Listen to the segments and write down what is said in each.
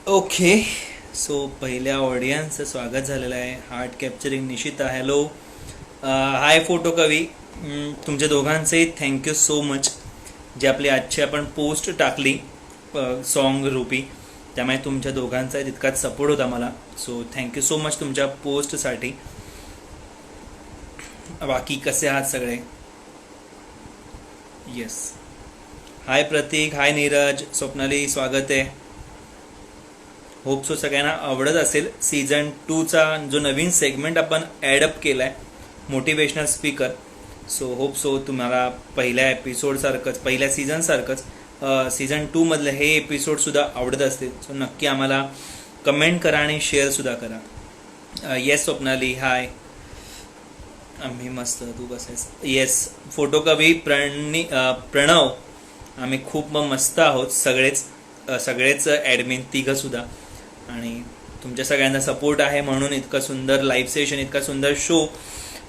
Okay. So पहिल्या ऑडियन्सचं स्वागत झालेलं आहे. Heart capturing Nishita, hello. Hi photo कवी. तुमच्या दोघांचेही थँक्यू सो मच, जे आपली आजची आपण पोस्ट टाकली सॉन्ग रूपी, त्यामुळे तुमच्या दोघांचाही तितकाच सपोर्ट होता मला. सो थँक्यू सो मच तुमच्या पोस्टसाठी. बाकी कसे आहात सगळे? येस. हाय प्रतीक, हाय नीरज, स्वप्नाली, स्वागत आहे. होप सो सगळ्यांना आवडत असेल. सीझन 2चा जो नवीन सेगमेंट आपण ॲडअप केला आहे, motivational speaker. So hope so तुम्हाला पहिल्या एपिसोडसारखंच, पहिल्या सीझनसारखंच सीझन 2मधले हे एपिसोडसुद्धा आवडत असतील. सो नक्की आम्हाला कमेंट करा आणि शेअरसुद्धा करा. येस स्वप्नाली, हाय. आम्ही मस्त, तू कसं आहेस? येस. फोटो कवी प्रणव, आम्ही खूप मस्त आहोत सगळेच ॲडमिन तिघंसुद्धा. आणि तुमच्या सगळ्यांचा सपोर्ट आहे म्हणून इतकं सुंदर लाईव्ह सेशन, इतका सुंदर शो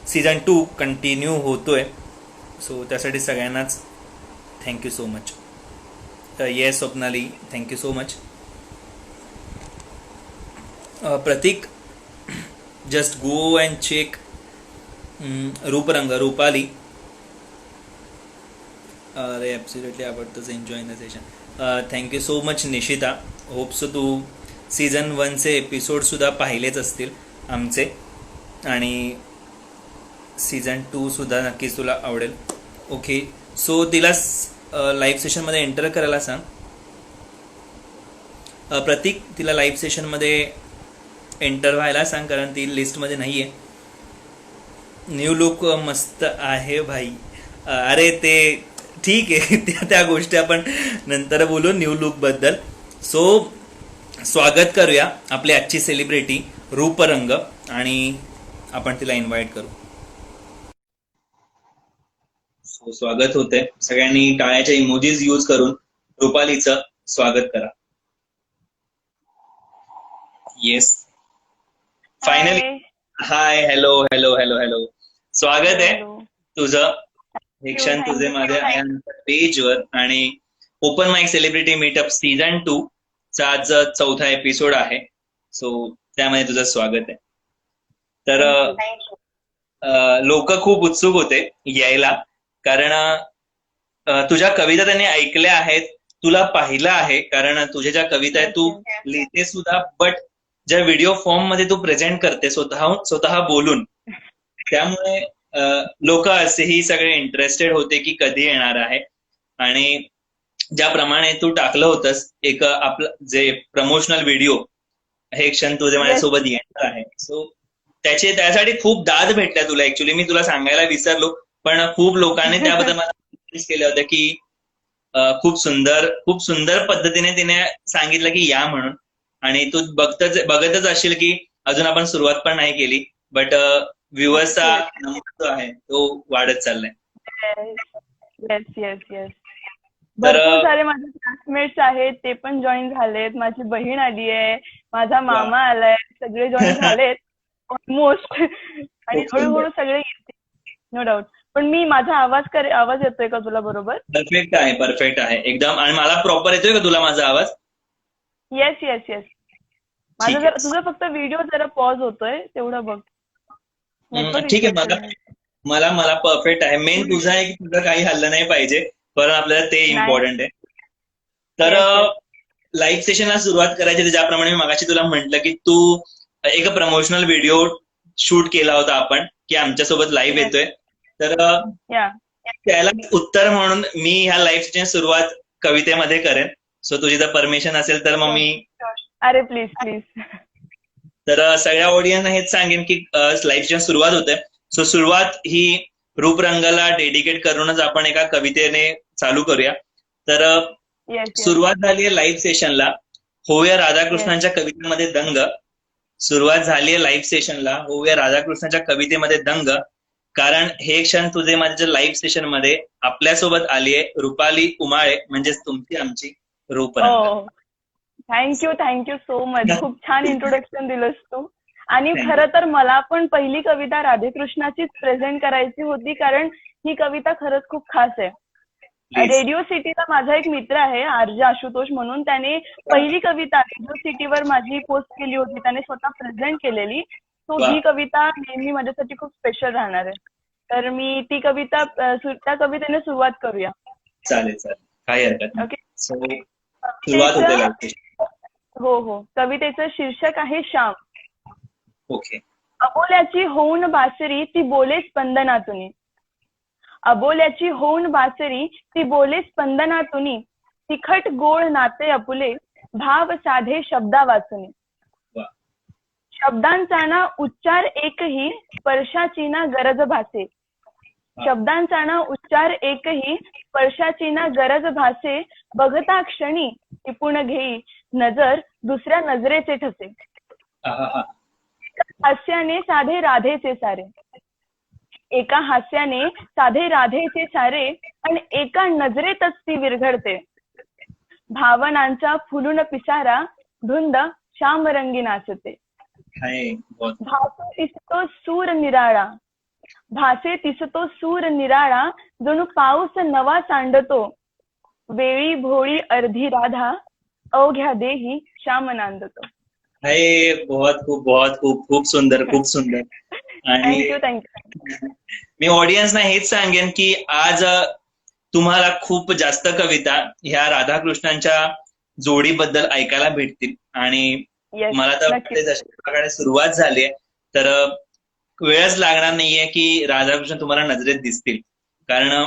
सीझन 2 कंटिन्यू होतोय. सो त्यासाठी सगळ्यांनाच thank you so much. Yes Swapnali, thank you so much. Pratik, just go and check रूपरंग, रूपाली. अरे ॲब्सोल्युटली आवडतंच, enjoy the session. Thank you so much Nishita. Hope so तू सीझन 1चे एपिसोडसुद्धा पाहिलेच असतील आमचे, आणि सीझन 2सुद्धा नक्कीच तुला आवडेल. ओके. सो तिला लाईव्ह सेशनमध्ये एंटर करायला सांग. प्रतीक, तिला लाईव्ह सेशनमध्ये एंटर व्हायला सांग, कारण ती लिस्टमध्ये नाही आहे. न्यू लुक मस्त आहे भाई. अरे ते ठीक आहे, त्या गोष्टी आपण नंतर बोलू न्यू लुकबद्दल. सो स्वागत करूया आपली आजची सेलिब्रिटी रूपरंग, आणि आपण तिला इन्व्हाइट करू. सो स्वागत होते. सगळ्यांनी टाळ्याच्या इमोजीज यूज करून रूपालीचं स्वागत करा. Yes, finally. Hi. Hi, hello hello hello hello. स्वागत हॅलो आहे हॅलो. तुझं. हे थँक्यू क्षण तुझे थँक्यू. माझ्या आमच्या पेजवर, आणि open mic celebrity meetup season 2 चा आज 4था एपिसोड आहे. सो त्यामध्ये तुझं स्वागत आहे. तर थँक्यू. लोक खूप उत्सुक होते यायला, कारण तुझ्या कविता त्यांनी ऐकल्या आहेत, तुला पाहिलं आहे, कारण तुझ्या ज्या कविता आहेत येस तू येस. लिहिते सुद्धा, बट ज्या व्हिडिओ फॉर्म मध्ये तू प्रेझेंट करते स्वतः बोलून, त्यामुळे लोक असेही सगळे इंटरेस्टेड होते की कधी येणार आहे. आणि ज्याप्रमाणे तू टाकलं होतंस एक आपलं जे प्रमोशनल व्हिडिओ, हे क्षण तुझे येस. माझ्यासोबत येणार आहे, सो त्यासाठी खूप दाद भेटल्या तुला. ऍक्च्युली मी तुला सांगायला विसरलो, पण खूप लोकांनी त्याबद्दल मला notice केलं होतं की खूप सुंदर पद्धतीने तिने सांगितलं की या म्हणून. आणि तू बघतच असशील की अजून आपण सुरुवात पण नाही केली, बट व्ह्युअर्सचा येस नंबर जो आहे तो वाढत चाललाय. Yes yes yes. तर भरपूर सारे माझे क्लासमेट्स आहेत, ते पण जॉईन झालेत. माझी बहीण आली आहे, माझा वा. मामा आलाय, सगळे जॉईन झालेत ऑलमोस्ट. आणि खूप सुंदर. हळूहळू सगळे येतील, नो डाऊट. पण माझा आवाज येतोय का तुला बरोबर? परफेक्ट आहे, परफेक्ट आहे एकदम. आणि मला प्रॉपर येतोय का तुला माझा आवाज? Yes yes yes. माझा ठीक जर आहे. तुझा फक्त व्हिडिओ जरा पॉज होतोय, तेवढं बघ. नेटवर्क ठीक इश्यू आहे. मला असेल. मला मला परफेक्ट आहे. मेन तुझं आहे की तुझं काही हल्लं नाही पाहिजे, पण आपल्याला ते नाही. इम्पॉर्टंट आहे. तर येस येस. लाईव्ह सेशनला सुरुवात करायची तर ज्याप्रमाणे मी मगाशी तुला म्हटलं की तू एक प्रमोशनल व्हिडिओ शूट केला होता आपण, की आमच्यासोबत लाईव्ह येस. येतोय. तर या. त्याला उत्तर म्हणून मी ह्या लाईव्ह सेशन सुरुवात कवितेमध्ये करेन. सो तुझी जर परमिशन असेल तर मग मी. अरे प्लीज प्लीज. तर सगळ्या ऑडियन्सना हेच सांगेन की लाईव्ह सेशन सुरुवात होते. सो सुरुवात ही रूपरंगाला डेडिकेट करूनच आपण एका कवितेने चालू करूया. तर येस येस. सुरुवात झाली आहे लाईव्ह सेशनला होऊया येस. राधाकृष्णांच्या कवितेमध्ये दंग. सुरुवात झाली आहे लाईव्ह सेशनला होऊया राधाकृष्णांच्या कवितेमध्ये दंग, कारण हे क्षण तुझे माझ्या लाईव्ह सेशन मध्ये आपल्यासोबत आली आहे रुपाली उमाळे, म्हणजेच तुमची आमची रूपरंग. हो. Thank you so much. खूप छान इंट्रोडक्शन दिलंस तू. आणि खरं तर मला पण पहिली कविता राधेकृष्णाचीच प्रेझेंट करायची होती, कारण ही कविता खरंच खूप खास आहे. प्लीज. रेडिओ सिटीला माझा एक मित्र आहे आरजे आशुतोष म्हणून, त्याने पहिली कविता रेडिओ सिटीवर माझी पोस्ट केली होती, त्याने स्वतः प्रेझेंट केलेली. सो वा. ही कविता नेहमी माझ्यासाठी खूप स्पेशल राहणार आहे. तर मी ती कविता त्या कवितेने सुरुवात करूया. चालेल चालेल, काही हरकत नाही. ओके. So, सुरुवात होते लवकर. हो हो. कवितेचं शीर्षक आहे श्याम. ओके. अबोल्याची होऊन बासरी ती बोले स्पंदनातुनी. अबोल्याची होऊन बासरी ती बोले स्पंदनातुनी. तिखट गोळ नाते अपुले भाव साधे शब्दा वाचुनी. वा. शब्दांचा ना उच्चार एकही स्पर्शाची ना गरज भासे. शब्दांचा ना उच्चार एकही स्पर्शाची ना गरज भासे. बघता क्षणी टिपून घेई नजर दुसऱ्या नजरेचे ठसे. आहा. हास्याने साधे राधेचे सारे. एका हास्याने साधे राधेचे सारे आणि एका नजरेतच ती विरघळते. भावनांचा फुलून पिसारा धुंद श्यामरंगी नाचते. भासे तिसतो सूर निराळा. भासे तिसतो सूर निराळा जणू पाऊस नवा सांडतो. वेळी भोळी अर्धी राधा अवघ्या देही श्याम नांदतो. बहुत खूप खूप सुंदर, खूप सुंदर. आणि थँक्यू. मी ऑडियन्सना हेच सांगेन की आज तुम्हाला खूप जास्त कविता ह्या राधाकृष्णांच्या जोडीबद्दल ऐकायला भेटतील. आणि मला तर वाटते जशा प्रकारे सुरुवात झाली तर वेळच लागणार नाहीये की राधाकृष्ण तुम्हाला नजरेत दिसतील. कारण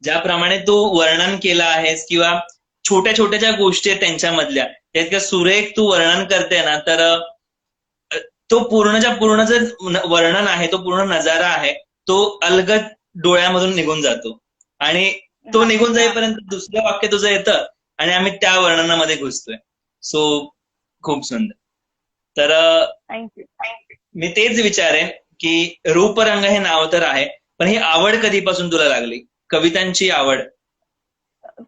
ज्याप्रमाणे तू वर्णन केलं आहेस किंवा छोट्या छोट्या ज्या गोष्टी आहेत त्यांच्यामधल्या त्या सुरेख तू वर्णन करते ना, तर तो पूर्ण जे वर्णन आहे, तो पूर्ण नजारा आहे, तो अलगद डोळ्यामधून निघून जातो. आणि तो निघून जाईपर्यंत दुसरं वाक्य तुझं येतं आणि आम्ही त्या वर्णनामध्ये घुसतोय. सो खूप सुंदर. तर मी तेच विचारेन की रूपरंग हे नाव तर आहे, पण ही आवड कधीपासून तुला लागली, कवितांची आवड?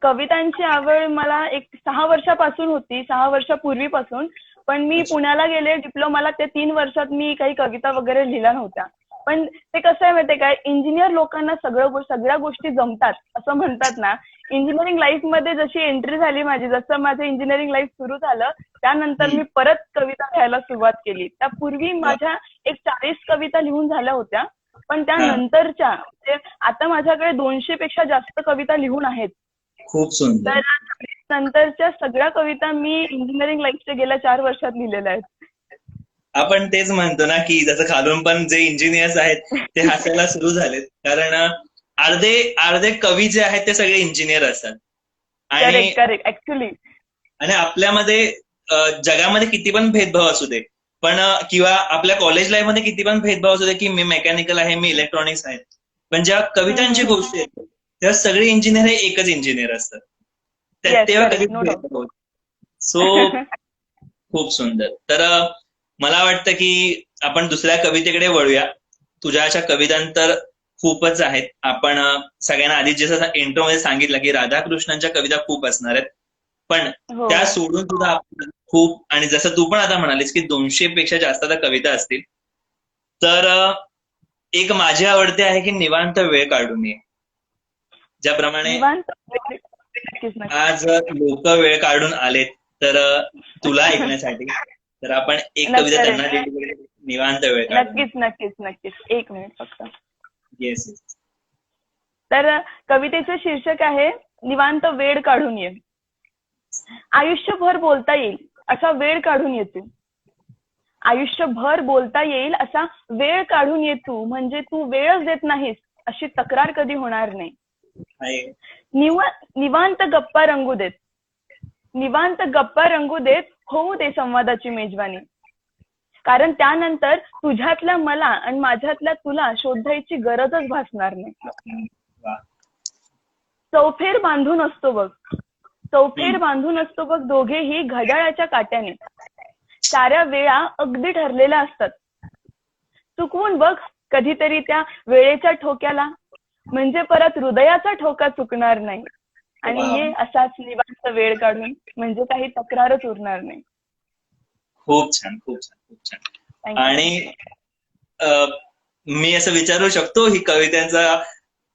कवितांची आवड मला एक 6 वर्षापासून होती, 6 वर्षापूर्वीपासून. पण मी पुण्याला गेले डिप्लोमाला, ते 3 वर्षात मी काही कविता वगैरे लिहिल्या नव्हत्या. पण ते कसं आहे माहितीये काय, इंजिनियर लोकांना सगळ्या गोष्टी जमतात असं म्हणतात ना. इंजिनिअरिंग लाईफ मध्ये जशी एंट्री झाली माझी, जसं माझं इंजिनिअरिंग लाईफ सुरू झालं त्यानंतर मी परत कविता लिहायला सुरुवात केली. त्यापूर्वी माझ्या एक 40 कविता लिहून झाल्या होत्या, पण त्यानंतरच्या आता माझ्याकडे 200 पेक्षा जास्त कविता लिहून आहेत. खूप सुंदर. तर नंतरच्या सगळ्या कविता मी इंजिनिअरिंग लाईफच्या गेल्या 4 वर्षात लिहिलेल्या आहेत. आपण तेच म्हणतो ना की जसं खालून पण जे इंजिनियर्स आहेत ते हसायला सुरू झालेत, कारण अर्धे कवी जे आहेत ते सगळे इंजिनियर असतात. आणि ऍक्च्युली आणि आपल्यामध्ये जगामध्ये किती पण भेदभाव असू दे, पण किंवा आपल्या कॉलेज लाईफ मध्ये किती पण भेदभाव असू दे की मी मेकॅनिकल आहे, मी इलेक्ट्रॉनिक्स आहे, पण जेव्हा कवितांची गोष्ट येते तेव्हा सगळे इंजिनियर हे एकच इंजिनियर असतात. तेव्हा कधी भेदभाव होत. सो खूप सुंदर. तर मला वाटतं की आपण दुसऱ्या कवितेकडे वळूया. तुझ्या अशा कविता तर खूपच आहेत. आपण सगळ्यांना आधी जसं इंट्रो मध्ये सांगितलं की राधाकृष्णांच्या कविता खूप असणार आहेत, पण त्या सोडून सुद्धा खूप, आणि जसं तू पण आता म्हणालीस की 200 पेक्षा जास्त आता कविता असतील, तर एक माझी आवडते आहे की निवांत वेळ काढून ये. ज्याप्रमाणे आज लोक वेळ काढून आलेत तर तुला ऐकण्यासाठी, तर आपण एक कविता त्यांना निवांत वेळ. नक्कीच. एक मिनिट फक्त. येस. तर कवितेचं शीर्षक आहे निवांत वेळ काढून ये. आयुष्यभर बोलता येईल असा वेळ काढून ये तू. आयुष्यभर बोलता येईल असा वेळ काढून ये तू. म्हणजे तू वेळच देत नाहीस अशी तक्रार कधी होणार नाही. निवांत गप्पा रंगू देत. निवांत गप्पा रंगू देत. होऊ दे संवादाची मेजवानी. कारण त्यानंतर तुझ्यातल्या मला आणि माझ्यातल्या तुला शोधायची गरजच भासणार नाही. चौफेर बांधून असतो बघ. चौफेर बांधून असतो बघ दोघेही घड्याळाच्या काट्याने. साऱ्या वेळा अगदी ठरलेल्या असतात. चुकवून बघ कधीतरी त्या वेळेच्या ठोक्याला, म्हणजे परत हृदयाचा ठोका चुकणार नाही. आणि ये असाच निवांत वेळ काढून, म्हणजे काही तक्रारच उरणार नाही. खूप छान, खूप छान, खूप छान. आणि मी असं विचारू शकतो ही कवितेचा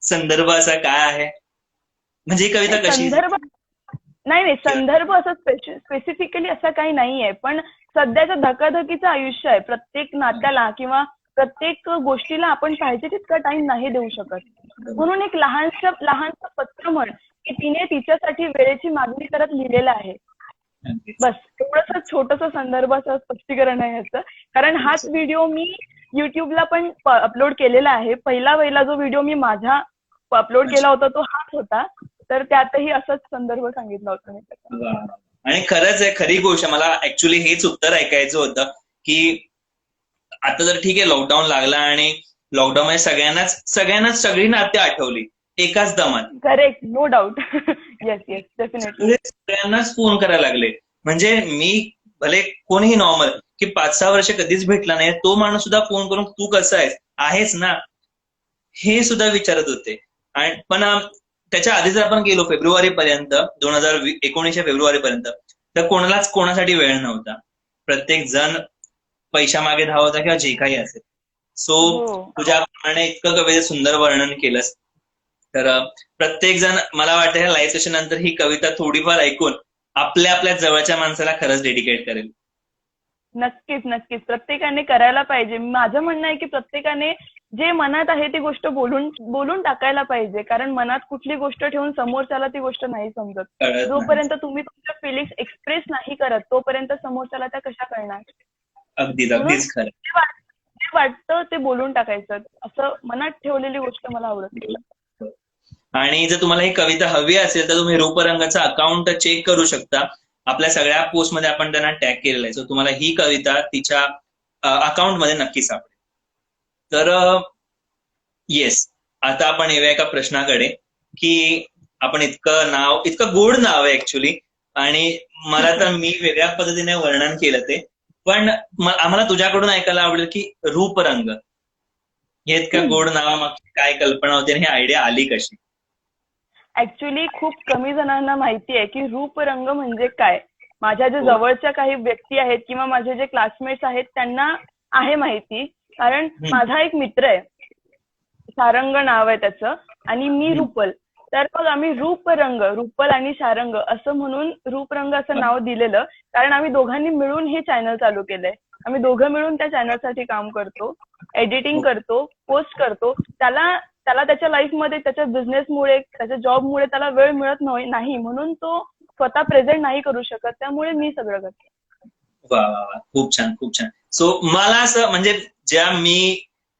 संदर्भ असा काय आहे? म्हणजे ही कविता नाही, कशी? संदर्भ नाही, संदर्भ असं स्पेसिफिकली असं काही नाहीये, पण सध्याचं धकाधकीचं आयुष्य आहे. प्रत्येक नात्याला किंवा प्रत्येक गोष्टीला आपण पाहिजे तितका टाइम नाही देऊ शकत. म्हणून एक लहानसं पत्र म्हण की तिने तिच्यासाठी वेळेची मागणी करत लिहिलेलं आहे. बस एवढंसं छोटंसं संदर्भाचं स्पष्टीकरण आहे ह्याचं. कारण हाच व्हिडिओ मी युट्यूबला पण अपलोड केलेला आहे. पहिला जो व्हिडिओ मी माझा अपलोड केला होता तो हाच होता. तर त्यातही असंच संदर्भ सांगितला होता मी त्याचा. वा. आणि खरंच आहे, खरी गोष्ट. मला ऍक्च्युली हेच उत्तर ऐकायचं होतं की आता तर ठीक आहे, लॉकडाऊन लागला आणि लॉकडाऊन मध्ये सगळ्यांनाच सगळी नाती आठवली एकाच दमात. Correct, no doubt. Yes yes, definitely. सगळ्यांनाच फोन करायला लागले. म्हणजे मी भले कोणीही नॉर्मल की 5-6 वर्ष कधीच भेटला नाही, तो माणूस सुद्धा फोन करून तू कसं आहेस ना, हे सुद्धा विचारत होते. आणि पण त्याच्या आधी जर आपण गेलो फेब्रुवारीपर्यंत, 2019 फेब्रुवारीपर्यंत, तर कोणालाच कोणासाठी वेळ नव्हता. प्रत्येक जण पैशा मागे धावत होता किंवा जे काही असेल. सो तुझ्याप्रमाणे इतकं कवितेचं सुंदर वर्णन केलंस. तर प्रत्येक जण, मला वाटतं ह्या लाईव्ह सेशन नंतर ही कविता थोडीफार ऐकून आपल्या जवळच्या माणसाला खरंच डेडिकेट करेल. नक्कीच नक्कीच, प्रत्येकाने करायला पाहिजे. माझं म्हणणं आहे की प्रत्येकाने जे मनात आहे ती गोष्ट बोलून टाकायला पाहिजे. कारण मनात कुठली गोष्ट ठेवून समोरच्याला ती गोष्ट नाही समजत. जोपर्यंत तुम्ही तुमच्या फिलिंग्स एक्सप्रेस नाही करत तोपर्यंत समोरच्याला त्या कशा कळणार. अगदीच खरं. जे वाटतं ते बोलून टाकायचं. असं मनात ठेवलेली गोष्ट मला आवडत नाही. आणि जर तुम्हाला ही कविता हवी असेल तर तुम्ही रूपरंगाचा अकाउंट चेक करू शकता. आपल्या सगळ्या पोस्ट मध्ये आपण त्यांना टॅग केलेला आहे. सो तुम्हाला ही कविता तिच्या अकाउंट मध्ये नक्की सापडेल. तर येस, आता आपण येऊया एका प्रश्नाकडे की आपण इतकं गोड नाव आहे ऍक्च्युली, आणि मला तर मी वेगळ्या पद्धतीने वर्णन केलं ते, पण आम्हाला तुझ्याकडून ऐकायला आवडेल की रूपरंग हे इतकं गोड नावामागची काय कल्पना होती आणि ही आयडिया आली कशी? ऍक्च्युली खूप कमी जणांना माहिती आहे की रूपरंग म्हणजे काय. माझ्या ज्या जवळच्या काही व्यक्ती आहेत किंवा माझे जे क्लासमेट्स आहेत त्यांना आहे माहिती. कारण माझा एक मित्र आहे, शारंग नाव आहे त्याचं, आणि मी रुपल. तर मग आम्ही रुपल आणि शारंग असं म्हणून रूपरंग असं नाव दिलेलं. कारण आम्ही दोघांनी मिळून हे चॅनल चालू केलंय. आम्ही दोघं मिळून त्या चॅनलसाठी काम करतो, एडिटिंग करतो, पोस्ट करतो. त्याला त्याच्या लाईफमध्ये त्याच्या बिझनेसमुळे, त्याच्या जॉबमुळे त्याला वेळ मिळत नाही, म्हणून तो स्वतः प्रेझेंट नाही करू शकत. त्यामुळे मी सगळं करते. वा, खूप छान खूप छान. सो मला असं म्हणजे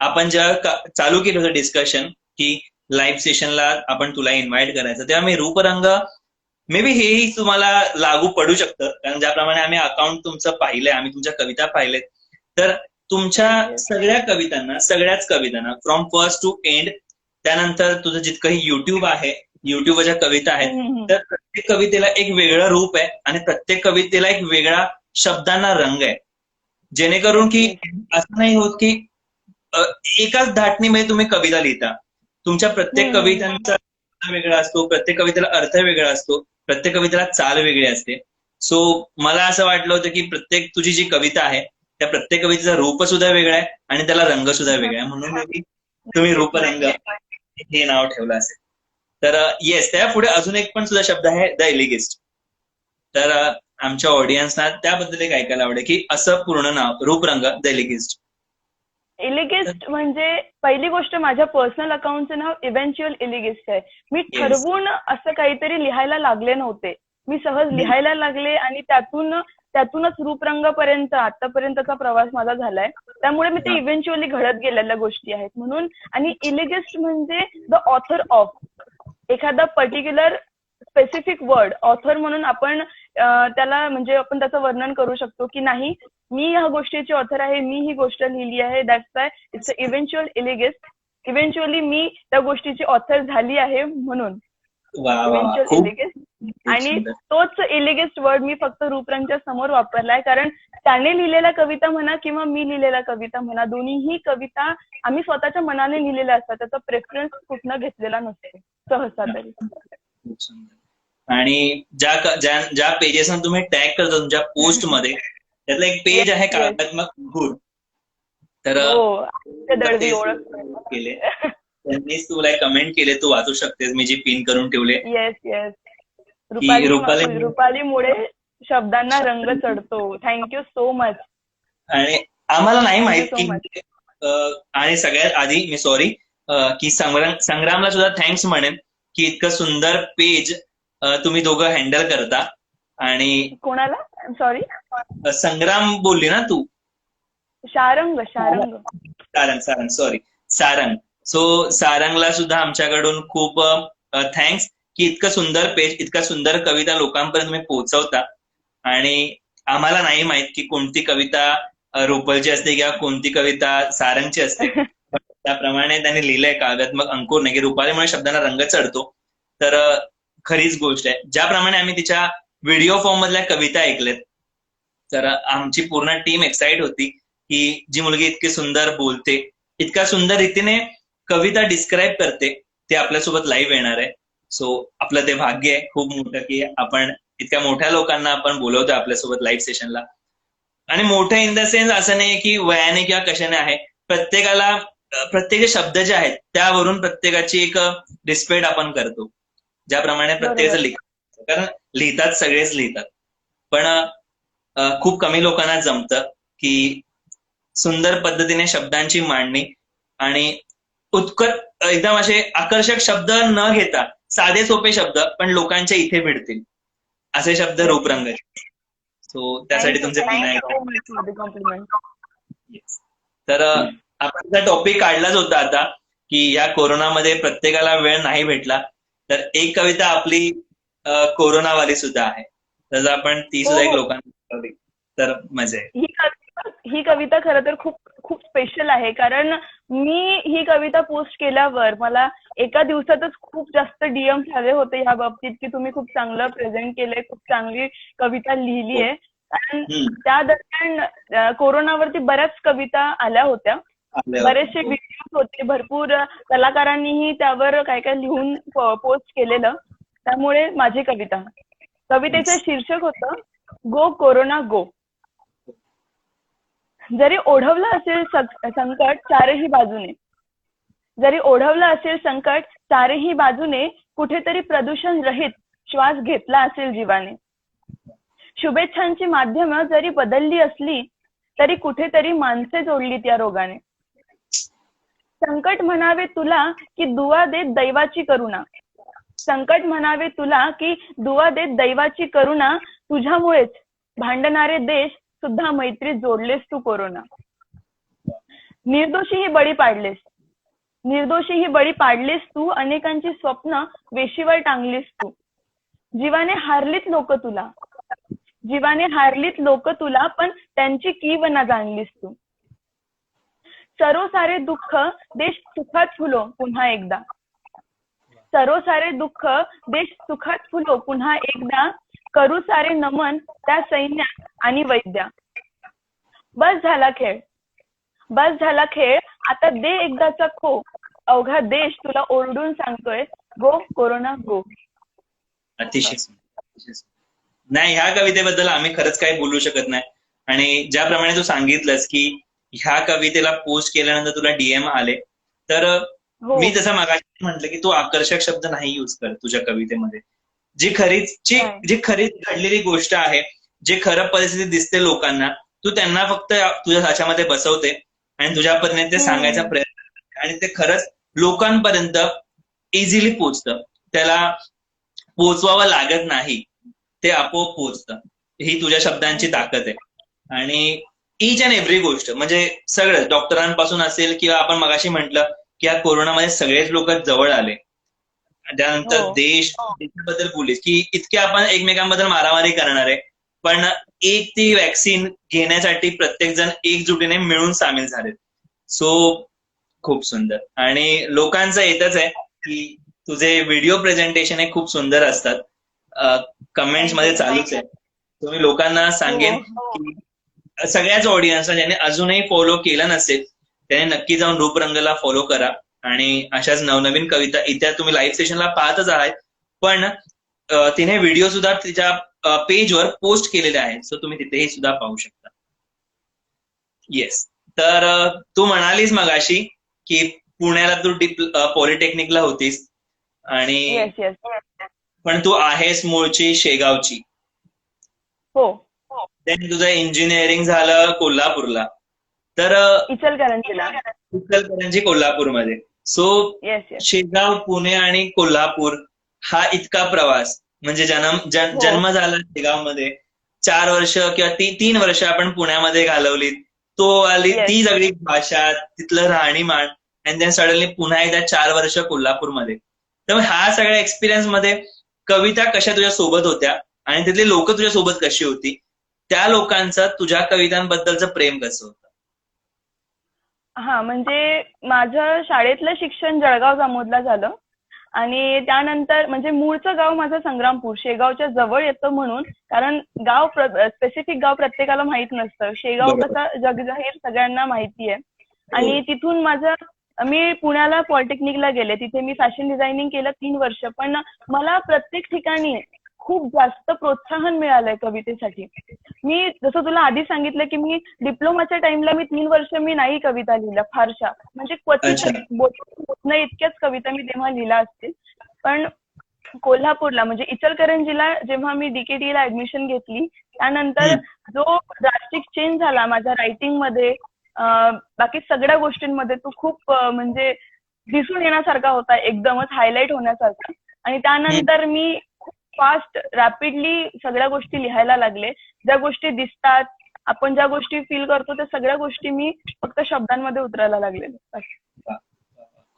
आपण जेव्हा चालू केलं होतं डिस्कशन की लाईव्ह सेशनला आपण तुला इन्व्हाइट करायचं, तेव्हा मी रूपरंग मे बी हेही तुम्हाला लागू पडू शकतं. कारण ज्याप्रमाणे आम्ही अकाउंट तुमचं पाहिलंय, आम्ही तुमच्या कविता पाहिलेत, तर तुमच्या सगळ्याच कवितांना फ्रॉम फर्स्ट टू एंड, त्यानंतर तुझं जितकंही युट्यूब आहे, युट्यूबच्या कविता आहेत, तर प्रत्येक कवितेला एक वेगळं रूप आहे आणि प्रत्येक कवितेला एक वेगळा शब्दांना रंग आहे. जेणेकरून की असं नाही होत की एकाच धाटणीमध्ये तुम्ही कविता लिहिता. तुमच्या प्रत्येक कवितांचा वेगळा असतो, प्रत्येक कवितेला अर्थ वेगळा असतो, प्रत्येक कवितेला चाल वेगळी असते. सो मला असं वाटलं होतं की प्रत्येक तुझी जी कविता आहे त्या प्रत्येक कवितेचा रूप सुद्धा वेगळा आहे आणि त्याला रंग सुद्धा वेगळा आहे, म्हणून तुम्ही रूपरंग हे नाव ठेवलं असेल. तर येस, त्या पुढे अजून एक पण सुद्धा शब्द आहे, द एलिगिस्ट. तर आमच्या ऑडियन्सना त्याबद्दल एक ऐकायला आवडेल की असं पूर्ण नाव रूपरंग द एलिगिस्ट. एलिगिस्ट म्हणजे पहिली गोष्ट माझ्या पर्सनल अकाउंटचं नाव इव्हेंच्युअल एलिगिस्ट आहे. मी ठरवून असं काहीतरी लिहायला लागले नव्हते. मी सहज लिहायला लागले आणि त्यातूनच रूपरंगापर्यंत आतापर्यंतचा प्रवास माझा झालाय. त्यामुळे मी ते इव्हेंच्युअली घडत गेलेल्या गोष्टी आहेत म्हणून. आणि एलिगिस्ट म्हणजे द ऑथर ऑफ एखादा पर्टिक्युलर स्पेसिफिक वर्ड. ऑथर म्हणून आपण त्याला म्हणजे आपण त्याचं वर्णन करू शकतो की नाही, मी ह्या गोष्टीची ऑथर आहे, मी ही गोष्ट लिहिली आहे, that's why it's a eventual elegist. Eventually मी त्या गोष्टीची ऑथर झाली आहे म्हणून इव्हेंच्युअल एलिगिस्ट. आणि तोच एलिगिस्ट वर्ड मी फक्त रूपरंगच्या समोर वापरलाय. कारण त्याने लिहिलेल्या कविता म्हणा किंवा मी लिहिलेल्या कविता म्हणा, दोन्हीही कविता आम्ही स्वतःच्या मनाने लिहिलेल्या असतात. त्याचा प्रेफरन्स कुठनं घेतलेला नसतो सहसा तरी. आणि ज्या पेजेसना तुम्ही टॅग करता तुमच्या पोस्ट मध्ये, त्यातलं एक पेज आहे काव्यात्मक गुण. तर दळवी ओळख केले. त्यांनीच तुला कमेंट केले, तू वाचू शकतेस, मी जी पिन करून ठेवले. Yes yes. की रुपाली रुपालीमुळे शब्दांना रंग चढतो. Thank you so much. आणि आम्हाला नाही Thank you माहित so की much. आणि सगळ्यात आधी मी सॉरी की संग्रामला सुद्धा थँक्स म्हणेन की इतकं सुंदर पेज तुम्ही दोघं हँडल करता. आणि कोणाला? सॉरी. संग्राम बोलली ना तू? शारंग. सारंग सॉरी, सारंग. सो सारंगला सुद्धा आमच्याकडून खूप थँक्स की इतकं सुंदर पेज, इतका सुंदर कविता लोकांपर्यंत तुम्ही पोहोचवता. आणि आम्हाला नाही माहित की कोणती कविता रुपलची असते किंवा कोणती कविता सारंगची असते. त्याप्रमाणे त्यांनी लिहिलंय कागद मग अंकुर नाही की रुपालीमुळे शब्दांना रंग चढतो. तर खरीच गोष्ट आहे. ज्याप्रमाणे आम्ही तिच्या व्हिडिओ फॉर्म मधल्या कविता ऐकल्यात, तर आमची पूर्ण टीम एक्साइट होती की जी मुलगी इतकी सुंदर बोलते, इतक्या सुंदर रीतीने कविता डिस्क्राईब करते, ते आपल्यासोबत लाईव्ह येणार आहे. सो आपलं ते भाग्य आहे खूप मोठं की आपण इतक्या मोठ्या लोकांना आपण बोलवतो आपल्यासोबत लाईव्ह सेशनला. आणि मोठं इन द सेन्स असं नाही की वयाने किंवा कशाने आहे, प्रत्येकाला प्रत्येक शब्द जे आहेत त्यावरून प्रत्येकाची एक रिस्पेक्ट आपण करतो. ज्याप्रमाणे प्रत्येकाचं लिखाण, कारण लिहितात सगळेच लिहितात, पण खूप कमी लोकांना जमतं की सुंदर पद्धतीने शब्दांची मांडणी आणि उत्कट एकदम असे आकर्षक शब्द न घेता साधे सोपे शब्द पण लोकांच्या इथे भिडतील असे शब्द रूपरंग. सो त्यासाठी तुमचे कॉम्प्लिमेंट. तर आपण टॉपिक काढलाच होता आता की या कोरोनामध्ये प्रत्येकाला वेळ नाही भेटला, तर एक कविता आपली कोरोनावाली सुद्धा आहे, तर आपण ती सुद्धा एक लोकांना तर मजा आहे. ही कविता खरं तर खूप खूप स्पेशल आहे, कारण मी ही कविता पोस्ट केल्यावर मला एका दिवसातच खूप जास्त डीएम्स आले होते ह्या बाबतीत की तुम्ही खूप चांगलं प्रेझेंट केलंय, खूप चांगली कविता लिहिली आहे. कारण त्या दरम्यान कोरोनावरती बऱ्याच कविता आल्या होत्या, बरेचसे व्हिडिओ होते, भरपूर कलाकारांनीही त्यावर काय काय लिहून पोस्ट केलेलं. त्यामुळे माझी कवितेचं शीर्षक होतं गो कोरोना गो. जरी ओढवलं असेल संकट चारही बाजूने, जरी ओढवलं असेल संकट चारही बाजूने, कुठेतरी प्रदूषण रहित श्वास घेतला असेल जीवाने. शुभेच्छांची माध्यमं जरी बदलली असली तरी कुठेतरी माणसे जोडलीत या रोगाने. संकट म्हणावे तुला की दुवा देत दैवाची करुणा, संकट म्हणावे तुला की दुवा देत दैवाची करुणा, तुझ्यामुळेच भांडणारे देश सुद्धा मैत्रीत जोडलेस तू कोरोना. निर्दोषीही बळी पाडलेस तू, अनेकांची स्वप्न वेशीवर टांगलीस तू. जीवाने हारलीत लोक तुला पण त्यांची कीव न जाणलीस तू. सरो सारे दुःख देश सुखात फुलो पुन्हा एकदा, सरो सारे दुःख देश सुखात फुलो पुन्हा एकदा, करू सारे नमन त्या सैन्यात आणि वैद्या. बस झाला खेळ आता दे एकदाचा खो, अवघा देश तुला ओरडून सांगतोय गो कोरोना गो. अतिशय नाही, ह्या कवितेबद्दल आम्ही खरंच काही बोलू शकत नाही. आणि ज्याप्रमाणे तू सांगितलंस की ह्या कवितेला पोस्ट केल्यानंतर तुला डीएम आले, तर मी जसं मागाशी म्हटलं की तू आकर्षक शब्द नाही युज कर तुझ्या कवितेमध्ये. जी खरीच घडलेली गोष्ट आहे, जे खरं परिस्थिती दिसते लोकांना, तू त्यांना फक्त तुझ्या ह्याच्यामध्ये बसवते आणि तुझ्यापर्यंत ते सांगायचा प्रयत्न करते आणि ते खरंच लोकांपर्यंत इझिली पोचतं. त्याला पोचवावं लागत नाही, ते आपोआप पोचतं. ही तुझ्या शब्दांची ताकद आहे. आणि इच अँड एव्हरी गोष्ट म्हणजे सगळं डॉक्टरांपासून असेल किंवा आपण मगाशी म्हटलं की या कोरोनामध्ये सगळेच लोक जवळ आले, त्यानंतर देशाबद्दल बोललीस की इतके आपण एकमेकांबद्दल मारामारी करणार आहे, पण एक ती वॅक्सिन घेण्यासाठी प्रत्येक जण एकजुटीने मिळून सामील झालेत. सो खूप सुंदर. आणि लोकांचं येतच आहे की तुझे व्हिडिओ प्रेझेंटेशन हे खूप सुंदर असतात. कमेंट्स मध्ये चालूच आहे. तुम्ही लोकांना सांगेन की सगळ्याच ऑडियन्सला ज्याने अजूनही फॉलो केलं नसेल त्याने नक्की जाऊन रूपरंगला फॉलो करा. आणि अशाच नवनवीन कविता इथे तुम्ही लाईव्ह सेशनला पाहतच आहात, पण तिने व्हिडिओ सुद्धा तिच्या पेजवर पोस्ट केलेले आहेत, सो तुम्ही तिथेही सुद्धा पाहू शकता. येस, तर तू म्हणालीस मगाशी की पुण्याला तू पॉलिटेक्निकला होतीस आणि येस येस. पण तू आहेस मूळची शेगावची. हो. देन तुझं इंजिनिअरिंग झालं कोल्हापूरला. तर इचलकरंजीला. इचलकरंजी कोल्हापूरमध्ये. So yes yes. Shegaon, Pune आणि कोल्हापूर हा इतका प्रवास, म्हणजे हो. जन्म झाला शेगावमध्ये, 4 वर्ष किंवा 3 वर्ष आपण पुण्यामध्ये घालवली, तो आली Yes. ती सगळी भाषा, तिथलं राहणीमान, अँड देन सडनली पुन्हा एकदा 4 वर्ष कोल्हापूरमध्ये. त्यामुळे ह्या सगळ्या एक्सपिरियन्स मध्ये कविता कशा तुझ्या सोबत होत्या आणि तिथले लोक तुझ्या सोबत कशी होती, त्या लोकांचं तुझ्या कवितांबद्दलचं प्रेम कसं होतं? हा, म्हणजे माझं शाळेतलं शिक्षण जळगाव जामोदला झालं आणि त्यानंतर म्हणजे मूळचं गाव माझं संग्रामपूर, शेगावच्या जवळ येतं म्हणून, कारण गाव स्पेसिफिक गाव प्रत्येकाला माहित नसतं. शेगाव बरोबर. कसा जगजाहीर सगळ्यांना माहिती आहे. आणि तिथून मी पुण्याला पॉलिटेक्निकला गेले, तिथे मी फॅशन डिझायनिंग केलं 3 वर्ष. पण मला प्रत्येक ठिकाणी खूप जास्त प्रोत्साहन मिळालंय कवितेसाठी. मी जसं तुला आधी सांगितलं की मी डिप्लोमाच्या टाइमला मी 3 वर्ष मी नाही कविता लिहिल्या फारशा, म्हणजे क्वचित अच्छा. बोलणं इतक्याच कविता मी तेव्हा लिहिल्या असतील. पण कोल्हापूरला म्हणजे इचलकरंजीला जेव्हा मी DKT ला ऍडमिशन घेतली, त्यानंतर जो ड्रास्टिक चेंज झाला माझ्या रायटिंग मध्ये, बाकी सगळ्या गोष्टींमध्ये तो खूप म्हणजे दिसून येण्यासारखा होता, एकदमच हायलाईट होण्यासारखा. आणि त्यानंतर मी फास्ट रॅपिडली सगळ्या गोष्टी लिहायला लागले. ज्या गोष्टी दिसतात, आपण ज्या गोष्टी फील करतो, त्या सगळ्या गोष्टी मी फक्त शब्दांमध्ये उतरायला लागले.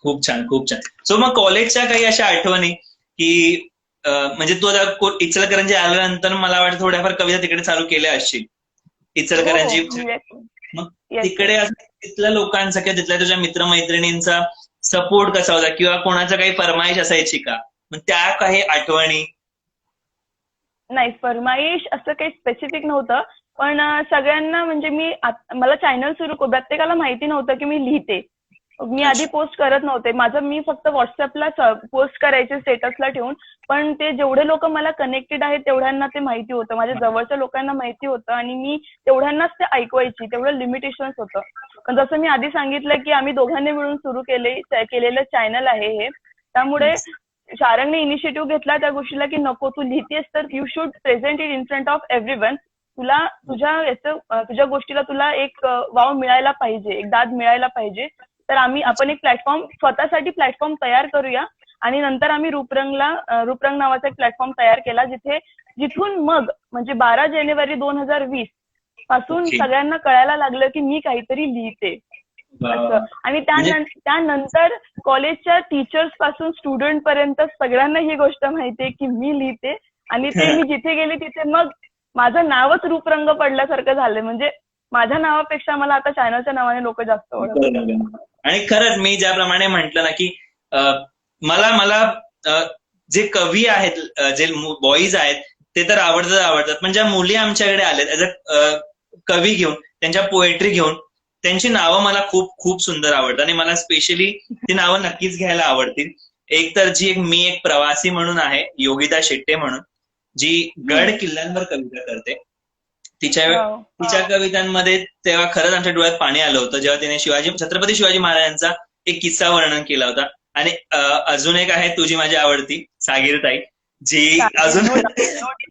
खूप छान, खूप छान. सो मग कॉलेजच्या काही अशा आठवणी की म्हणजे तू आता इचलकरंजी आल्यानंतर मला वाटतं थोड्याफार कविता तिकडे चालू केल्या असतील इचलकरंजी. मग तिकडे तिथल्या लोकांचा किंवा तिथल्या तुझ्या मित्रमैत्रिणींचा सपोर्ट कसा होता, किंवा कोणाचं काही फरमाईश असायची का? मग त्या काही आठवणी? नाही, फरमाईश असं काही स्पेसिफिक नव्हतं, पण सगळ्यांना म्हणजे मला चॅनल प्रत्येकाला माहिती नव्हतं की मी लिहिते. मी आधी पोस्ट करत नव्हते. मी फक्त व्हॉट्सअपला पोस्ट करायचे स्टेटसला ठेवून. पण ते जेवढे लोक मला कनेक्टेड आहेत तेवढ्यांना ते माहिती होतं, माझ्या जवळच्या लोकांना माहिती होतं, आणि मी तेवढ्यांनाच ते ऐकवायची. तेवढं लिमिटेशन्स होतं. पण जसं मी आधी सांगितलं की आम्ही दोघांनी मिळून सुरू केलेलं चॅनल आहे हे, त्यामुळे शारंगने इनिशिएटिव्ह घेतला त्या गोष्टीला की नको, तू लिहितेस तर you should present it in front of everyone. तुझ्या गोष्टीला तुला एक वाव मिळायला पाहिजे, एक दाद मिळायला पाहिजे. तर आपण एक स्वतःसाठी प्लॅटफॉर्म तयार करूया. आणि नंतर आम्ही रूपरंग नावाचा एक प्लॅटफॉर्म तयार केला, जिथून मग म्हणजे 12 जानेवारी 2020 पासून सगळ्यांना कळायला लागलं की मी काहीतरी लिहिते असं. आणि त्यानंतर कॉलेजच्या टीचर्स पासून स्टुडंट पर्यंत सगळ्यांना ही गोष्ट माहितीये की मी लिहिते. आणि ते मी जिथे गेले तिथे मग माझं नावच रूपरंग पडल्यासारखं झालं. म्हणजे माझ्या नावापेक्षा मला आता चॅनलच्या नावाने लोक जास्त ओळखतात. आणि खरंच मी ज्याप्रमाणे म्हंटल ना की मला जे कवी आहेत, जे बॉईज आहेत ते तर आवडतात, पण ज्या मुली आमच्याकडे आल्यात ऍज अ कवी घेऊन, त्यांच्या पोएट्री घेऊन, त्यांची नावं मला खूप खूप सुंदर आवडतात आणि मला स्पेशली ती नावं नक्कीच घ्यायला आवडतील. एक तर मी एक प्रवासी म्हणून आहे, योगिता शेट्टे म्हणून, जी गड किल्ल्यांवर कविता करते. तिच्या कवितांमध्ये तेव्हा खरंच आमच्या डोळ्यात पाणी आलं होतं जेव्हा तिने छत्रपती शिवाजी महाराजांचा एक किस्सा वर्णन केला होता. आणि अजून एक आहे तुझी माझी आवडती सागीरताई, जी अजून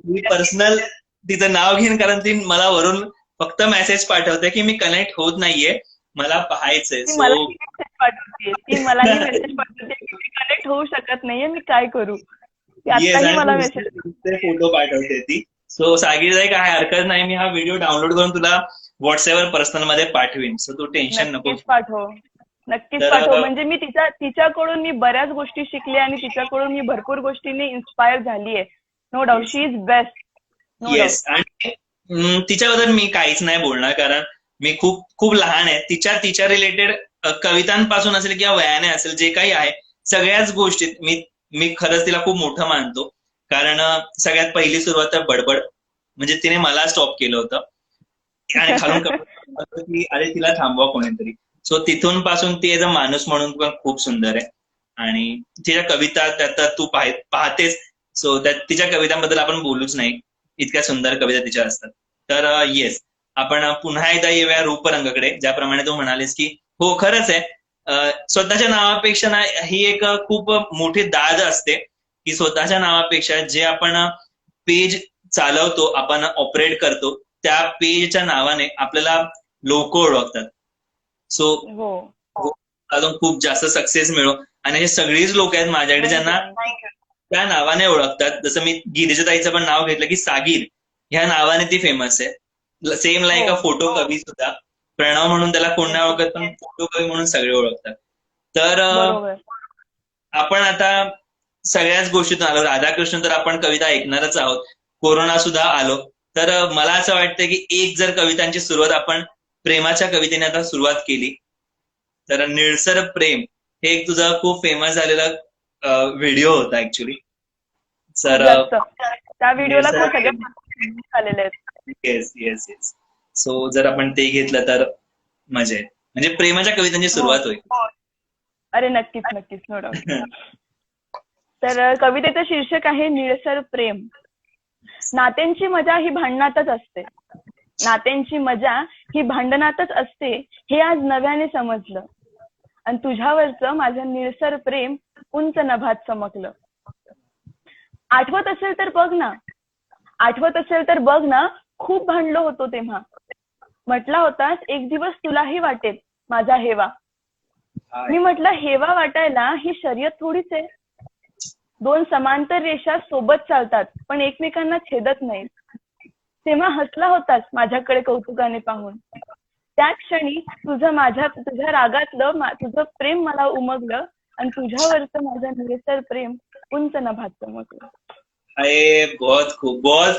मी पर्सनल तिचं नाव घेईन, कारण ती मला वरून फक्त मेसेज पाठवते की मी कनेक्ट होत नाहीये, मला पाहायचंय. ती मलाही मेसेज पाठवते की मी कनेक्ट होऊ शकत नाहीये, मी काय करू. मला मेसेज फोटो पाठवते ती. सो सागीरताई, काय हरकत नाही, मी हा व्हिडिओ डाउनलोड करून तुला व्हॉट्सअपवर पर्सनल मध्ये पाठवीन. सो तू टेन्शन नको. नक्कीच पाठव. म्हणजे मी तिच्याकडून मी बऱ्याच गोष्टी शिकले आणि तिच्याकडून मी भरपूर गोष्टींनी इन्स्पायर झालीये. No doubt, she is best. Yes. आणि तिच्याबद्दल मी काहीच नाही बोलणार, कारण मी खूप खूप लहान आहे. तिच्या रिलेटेड कवितांपासून असेल किंवा वयाने असेल, जे काही आहे सगळ्याच गोष्टीत मी खरंच तिला खूप मोठं मानतो. कारण सगळ्यात पहिली सुरुवात तर बडबड, म्हणजे तिने मला स्टॉप केलं होतं आणि खालून की अरे तिला थांबवा कोणीतरी. सो तिथून पासून ती एज अ माणूस म्हणून पण खूप सुंदर आहे. आणि तिच्या कविता त्यात तू पाहतेस. सो तिच्या कवितांबद्दल आपण बोलूच नाही, इतक्या सुंदर कविता तिच्या असतात. तर येस, आपण पुन्हा एकदा येऊया रूपरंगाकडे. ज्याप्रमाणे तू म्हणालीस की हो खरंच आहे, स्वतःच्या नावापेक्षा ना ही एक खूप मोठी दाद असते की स्वतःच्या नावापेक्षा जे आपण पेज चालवतो, आपण ऑपरेट करतो, त्या पेजच्या नावाने आपल्याला लोक ओळखतात. सो हो. अजून खूप जास्त सक्सेस मिळो. आणि हे सगळीच लोक आहेत माझ्याकडे ज्यांना त्या नावाने ओळखतात. जसं मी गिरीजा ताईचं पण नाव घेतलं की सागीर ह्या नावाने ती फेमस आहे. सेम लाईक अ फोटो कवी सुद्धा. प्रणव म्हणून त्याला कोण नाही ओळखत, पण फोटो कवी म्हणून सगळे ओळखतात. तर बरोबर. आपण आता सगळ्याच गोष्टीतून आलो. राधाकृष्ण तर आपण कविता ऐकणारच आहोत. कोरोना सुद्धा आलो. तर मला असं वाटतं की एक जर कवितांची सुरुवात आपण प्रेमाच्या कवितेने आता सुरुवात केली तर निळसर प्रेम हे एक तुझा खूप फेमस झालेला व्हिडिओ होता ऍक्च्युली. खूप तर जास्त त्या व्हिडिओला खूप सगळे आलेले आहेत. Yes yes yes. सो जर आपण ते घेतलं तर मजा आहे. म्हणजे प्रेमाच्या कवितांची सुरुवात होईल. अरे नक्कीच नक्कीच, नो डाऊट. तर कवितेचं शीर्षक आहे निळसर प्रेम. नात्यांची मजा ही भांडणातच असते. नात्यांची मजा ही भांडणातच असते हे आज नव्याने समजलं. आणि तुझ्यावरचं माझं निळसर प्रेम उंच नभात चमकलं. आठवत असेल तर बघ ना, आठवत असेल तर बघ ना, खूप भांडलो होतो तेव्हा. म्हटला होतास एक दिवस तुलाही वाटेल माझा हेवा. मी म्हटलं हेवा वाटायला ही शर्यत थोडीच आहे. दोन समांतर रेषा सोबत चालतात पण एकमेकांना छेदत नाहीत. तेव्हा हसला होतास माझ्याकडे कौतुकाने पाहून. त्या क्षणी तुझ्या रागातलं तुझं प्रेम मला उमगलं आणि तुझ्यावरचं माझं निळसर प्रेम उंच नभात चमकलं. अरे बहुत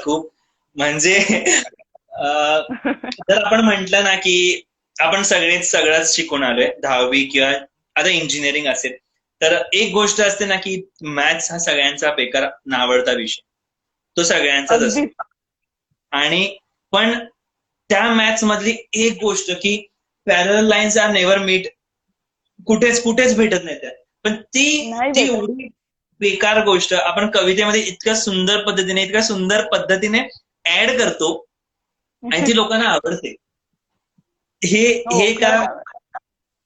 खूप म्हणजे जर आपण म्हंटल ना की आपण सगळंच शिकून आलोय 10वी किंवा आता इंजिनिअरिंग असेल तर एक गोष्ट असते ना की मॅथ्स हा सगळ्यांचा बेकार नावडता विषय. तो सगळ्यांचाच असतो. आणि पण त्या मॅथ्स मधली एक गोष्ट की पॅरल लाईन्स आर नेव्हर मीट, कुठेच भेटत नाही त्या. पण ती एवढी बेकार गोष्ट आपण कवितेमध्ये इतक्या सुंदर पद्धतीने ऍड करतो आणि ती लोकांना आवडते. हे का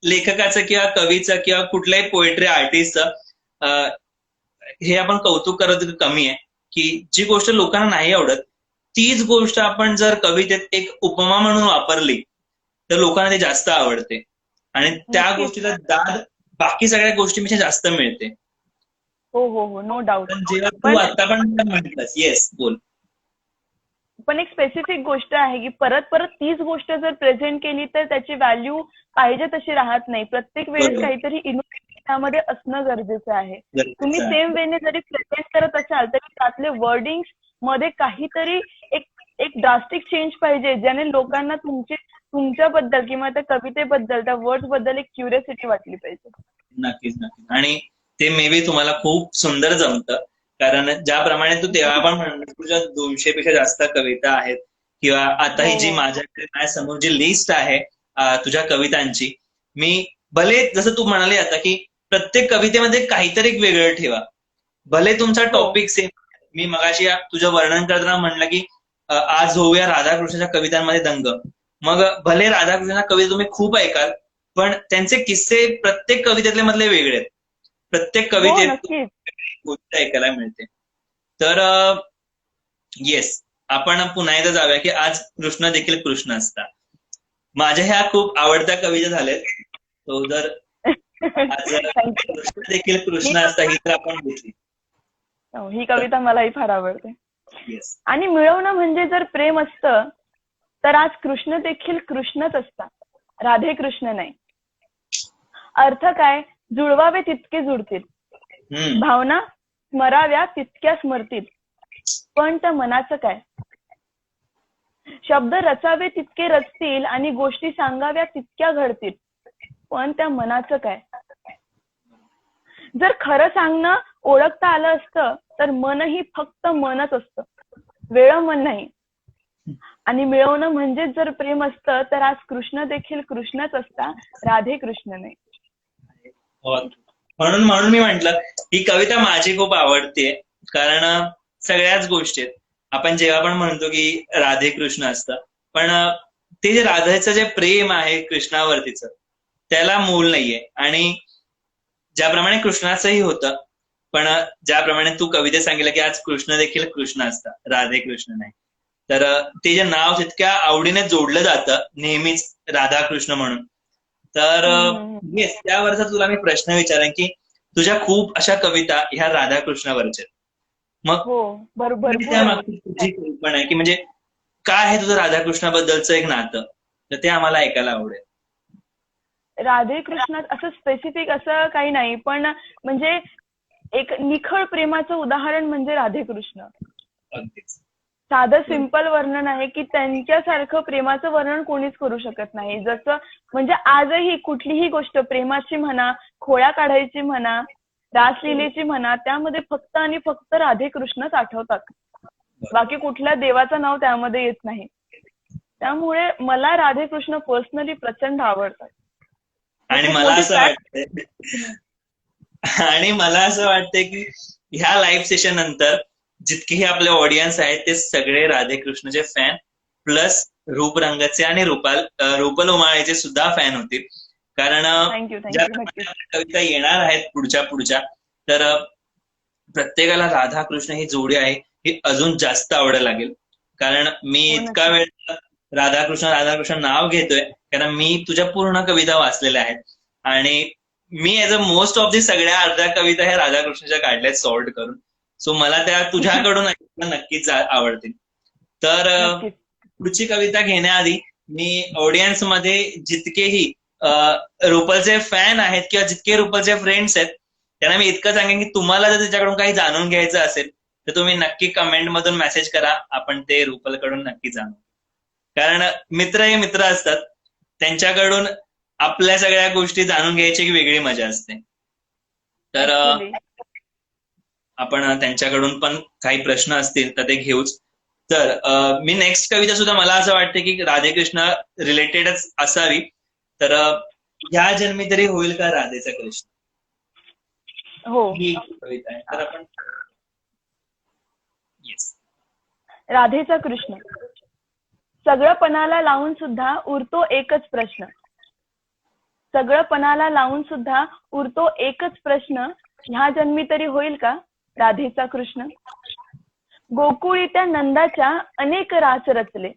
लेखकाचं किंवा कवीचं किंवा कुठल्याही पोएट्री आर्टिस्टचं हे आपण कौतुक करत कमी आहे की जी गोष्ट लोकांना नाही आवडत तीच गोष्ट आपण जर कवितेत एक उपमा म्हणून वापरली तर लोकांना ते जास्त आवडते आणि त्या गोष्टीला दाद बाकी सगळ्या गोष्टीपेक्षा जास्त मिळते. हो हो हो, नो डाऊट. पण जेव्हा तू आता पण म्हटलंस, येस बोल. पण एक स्पेसिफिक गोष्ट आहे की परत तीच गोष्ट जर प्रेझेंट केली तर त्याची व्हॅल्यू पाहिजे तशी राहत नाही. प्रत्येक वेळेस काहीतरी इनोव्हेटिव्ह त्यामध्ये असणं गरजेचं आहे. तुम्ही सेम वेने जरी प्रेझेंट करत असाल तरी त्यातले वर्डिंग मध्ये काहीतरी एक ड्रास्टिक चेंज पाहिजे ज्याने लोकांना तुमच्याबद्दल किंवा त्या कवितेबद्दल त्या वर्ड्स बद्दल एक क्युरियोसिटी वाटली पाहिजे. नक्कीच. आणि ते मे बी तुम्हाला खूप सुंदर जमतं कारण ज्याप्रमाणे तू तेव्हा पण म्हणलं तुझ्या 200 पेक्षा जास्त कविता आहेत किंवा आता ही जी माझ्याकडे माझ्यासमोर जी लिस्ट आहे तुझ्या कवितांची, मी भले जसं तू म्हणाले आता की प्रत्येक कवितेमध्ये काहीतरी एक वेगळं ठेवा. भले तुमचा टॉपिक सेम. मी मगाशी तुझं वर्णन करताना म्हणलं की आज होऊया राधाकृष्णाच्या कवितांमध्ये दंग. मग भले राधाकृष्णाच्या कविता तुम्ही खूप ऐकाल पण त्यांचे किस्से प्रत्येक कवितेतले मधले वेगळे आहेत. प्रत्येक कवितेत गोष्ट ऐकायला मिळते. तर येस, आपण पुन्हा एकदा जाऊया की आज कृष्ण देखील कृष्ण असता. माझ्या ह्या खूप आवडत्या कविता झाल्यात. तो जर आज कृष्ण देखील कृष्ण असता ही तर आपण घेतली. ही कविता मलाही फार आवडते. आणि मिळवणं म्हणजे जर प्रेम असतं तर आज कृष्ण देखील कृष्णच असता, राधे कृष्ण नाही. अर्थ काय, जुळवावे तितके जुळतील, भावना स्मराव्या तितक्या स्मरतील, पण त्या मनाचं काय. शब्द रचावे तितके रचतील आणि गोष्टी सांगाव्या तितक्या घडतील, पण त्या मनाचं काय. जर खरं सांगणं ओळखता आलं असतं तर मनही फक्त मनच असतं, वेळ मन नाही. आणि मिळवणं म्हणजेच जर प्रेम असतं तर आज कृष्ण देखील कृष्णच असता, राधे कृष्ण नाही. म्हणून मी म्हंटल ही कविता माझी खूप आवडते कारण सगळ्याच गोष्टी आपण जेव्हा पण म्हणतो की राधे कृष्ण असतं पण ते जे राधेचं जे प्रेम आहे कृष्णावरतीचं त्याला मोल नाहीये. आणि ज्याप्रमाणे कृष्णाचंही होतं, पण ज्याप्रमाणे तू कवितेत सांगितलं की आज कृष्ण देखील कृष्ण असतात, राधे कृष्ण नाही. तर ते जे नाव तितक्या आवडीने जोडलं जातं नेहमीच, राधाकृष्ण म्हणून. तर येस, त्यावरचा तुला मी प्रश्न विचारेन की तुझ्या खूप अशा कविता ह्या राधाकृष्णावरच्या. मग हो, भरपूर त्या आहेत. मागची तुझी कल्पना आहे की म्हणजे काय आहे तुझं राधाकृष्णाबद्दलचं एक नातं, तर ते आम्हाला ऐकायला आवडेल. राधे कृष्णात असं स्पेसिफिक असं काही नाही, पण म्हणजे एक निखळ प्रेमाचं उदाहरण म्हणजे राधे कृष्ण. अगदीच. साधं सिंपल वर्णन आहे की त्यांच्यासारखं प्रेमाचं वर्णन कोणीच करू शकत नाही. जसं म्हणजे आजही कुठलीही गोष्ट प्रेमाची म्हणा, खोळ्या काढायची म्हणा, रासलीलेची म्हणा, त्यामध्ये फक्त आणि फक्त राधे कृष्णच आठवतात. बाकी कुठल्या देवाचं नाव त्यामध्ये येत नाही. त्यामुळे मला राधे कृष्ण पर्सनली प्रचंड आवडतात. आणि खूप मला मोठी असं वाटतंय आणि मला असं वाटतंय की ह्या लाईव्ह सेशन नंतर जितकेही आपले ऑडियन्स आहेत ते सगळे राधेकृष्णचे फॅन प्लस रूप रंगाचे आणि रुपल उमाळेचे सुद्धा फॅन होतील. कारण थँक्यू ज्या नक्कीच. कविता येणार आहेत पुढच्या तर प्रत्येकाला राधाकृष्ण ही जोडी आहे ही अजून जास्त आवडायला लागेल. कारण मी हो, इतका नक्कीच. वेळ राधाकृष्ण नाव घेतोय कारण मी तुझ्या पूर्ण कविता वाचलेल्या आहेत. आणि मी as a most of the सगळ्या अर्ध्या कविता ह्या राधाकृष्णाच्या काढल्यात सॉर्ट करून. सो मला त्या तुझ्याकडून ऐकायला नक्कीच आवडतील. तर नक्कीच. पुढची कविता घेण्याआधी मी ऑडियन्स मध्ये जितकेही रुपलचे फॅन आहेत किंवा जितके रुपलचे फ्रेंड्स आहेत त्यांना मी इतकं सांगेन की तुम्हाला जर त्याच्याकडून काही जाणून घ्यायचं असेल तर तुम्ही नक्की कमेंट मधून मेसेज करा, आपण ते रुपलकडून नक्की जाणू. कारण मित्र हे मित्र असतात, त्यांच्याकडून आपल्या सगळ्या गोष्टी जाणून घ्यायची एक वेगळी मजा असते. तर आपण त्यांच्याकडून पण काही प्रश्न असतील तर ते घेऊच. तर मी नेक्स्ट कविता सुद्धा मला असं वाटतं की राधेकृष्ण रिलेटेडच असावी. तर ह्या जन्मी तरी होईल का राधेचा कृष्ण, हो. ही कविता आहे. तर आपण येस. राधेचा कृष्ण. सगळं पणाला लावून सुद्धा उरतो एकच प्रश्न. सगळं पणाला लावून सुद्धा उरतो एकच प्रश्न, ह्या जन्मी तरी होईल का राधेचा कृष्ण. गोकुळी त्या नंदाच्या अनेक रास रचले.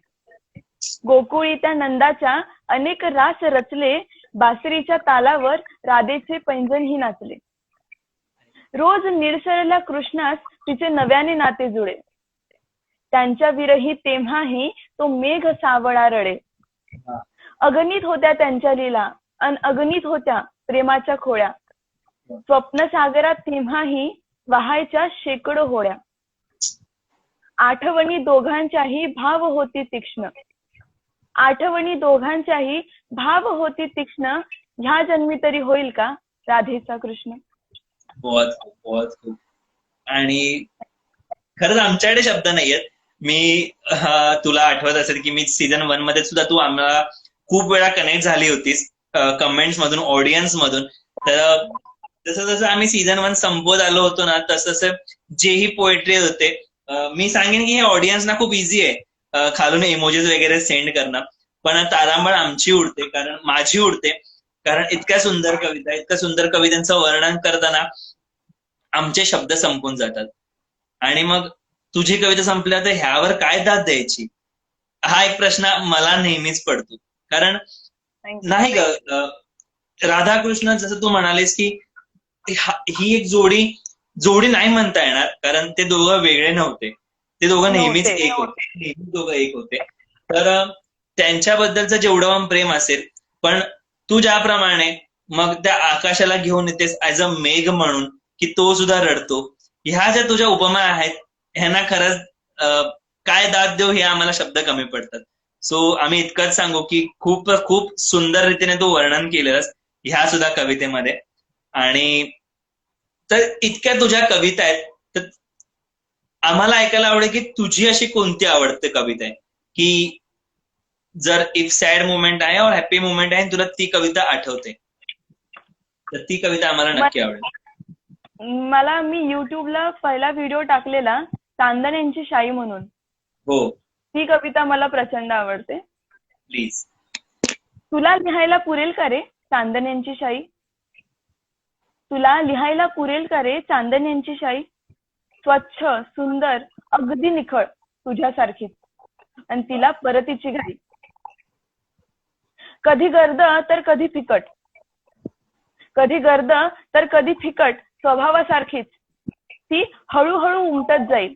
गोकुळी त्या नंदाच्या अनेक रास रचले. बासरीच्या तालावर राधेचे पैंजणही नाचले. रोज निळसरल्या कृष्णास तिचे नव्याने नाते जुळे. त्यांच्या विरही तेव्हाही तो मेघ सावळा रडे. अगणित होत्या त्यांच्या लीला अन अगणित होत्या प्रेमाच्या खोळ्या. स्वप्न सागरात तेव्हाही वाहायच्या शेकडो होड्या. आठवणी दोघांच्याही भाव होती तीक्ष्ण. आठवणी दोघांच्याही भाव होती तीक्ष्ण, ह्या जन्मी तरी होईल का राधेचा कृष्ण. बहुत खूप बहुत खूप. आणि खरंच आमच्याकडे शब्द नाहीयेत. मी तुला आठवत असेल की मी सीझन 1 मध्ये सुद्धा तू आम्हाला खूप वेळा कनेक्ट झाली होतीस कमेंट्स मधून, ऑडियन्स मधून. तर जसं जसं आम्ही सीझन 1 संपवत आलो होतो ना तसं तसं जेही पोएट्री होते, मी सांगेन की हे ऑडियन्सना खूप इझी आहे खालून इमोजीज वगैरे सेंड करणं, पण तारांबळ आमची उडते, कारण माझी उडते. कारण इतक्या सुंदर कविता, इतक्या सुंदर कवितांचं वर्णन करताना आमचे शब्द संपून जातात. आणि मग तुझी कविता संपल्या तर ह्यावर काय दाद द्यायची, हा एक प्रश्न मला नेहमीच पडतो. कारण नाही ग, राधाकृष्ण जसं तू म्हणालीस की ही एक जोडी नाही म्हणता येणार, कारण ते दोघं वेगळे नव्हते. ते दोघं नेहमीच एक होते, नेहमीच दोघं एक होते. तर त्यांच्याबद्दलचं जेवढं पण प्रेम असेल, पण तू ज्याप्रमाणे मग त्या आकाशाला घेऊन येतेस ऍज अ मेघ म्हणून की तो सुद्धा रडतो, ह्या ज्या तुझ्या उपमा आहेत ह्यांना खरंच काय दाद देऊ हे आम्हाला शब्द कमी पडतात. सो आम्ही इतकंच सांगू की खूप खूप सुंदर रीतीने तू वर्णन केलंस ह्या सुद्धा कवितेमध्ये. आणि तर इतक्या तुझ्या कविता आहेत, तर आम्हाला ऐकायला आवडेल की तुझी अशी कोणती आवडते कविता आहे की जर इफ सॅड मुवमेंट आहे और हॅपी मुवमेंट आहे तुला ती कविता आठवते, तर ती कविता आम्हाला नक्की आवडेल. मला मी युट्यूबला पहिला व्हिडिओ टाकलेला चांदण यांची शाई म्हणून, हो ती कविता मला प्रचंड आवडते. प्लीज. तुला लिहायला पुरेल का रे चांदण्यांची शाई? तुला लिहायला पुरेल का रे चांदण्यांची शाई? स्वच्छ, सुंदर, अगदी निखळ तुझ्यासारखीच, आणि तिला परतीची घाई. कधी गर्द तर कधी फिकट, कधी गर्द तर कधी फिकट स्वभावासारखीच ती हळूहळू उमटत जाईल,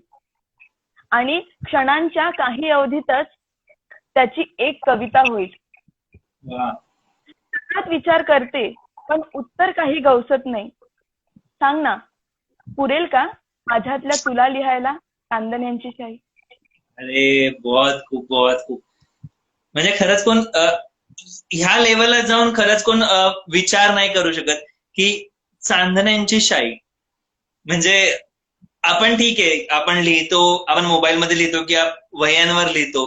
आणि क्षणांच्या काही अवधीतच त्याची एक कविता होईल. वा. सतत विचार करते पण उत्तर काही गवसत नाही. सांग ना, पुरेल का माझ्यातल्या तुला लिहायला चांदण्यांची शाई? अरे बहुत खूप म्हणजे खरंच कोण ह्या लेवलला जाऊन खरंच कोण विचार नाही करू शकत की चांदण्यांची शाई म्हणजे आपण ठीक आहे, आपण लिहितो, आपण मोबाईल मध्ये लिहितो किंवा वह्यांवर लिहितो,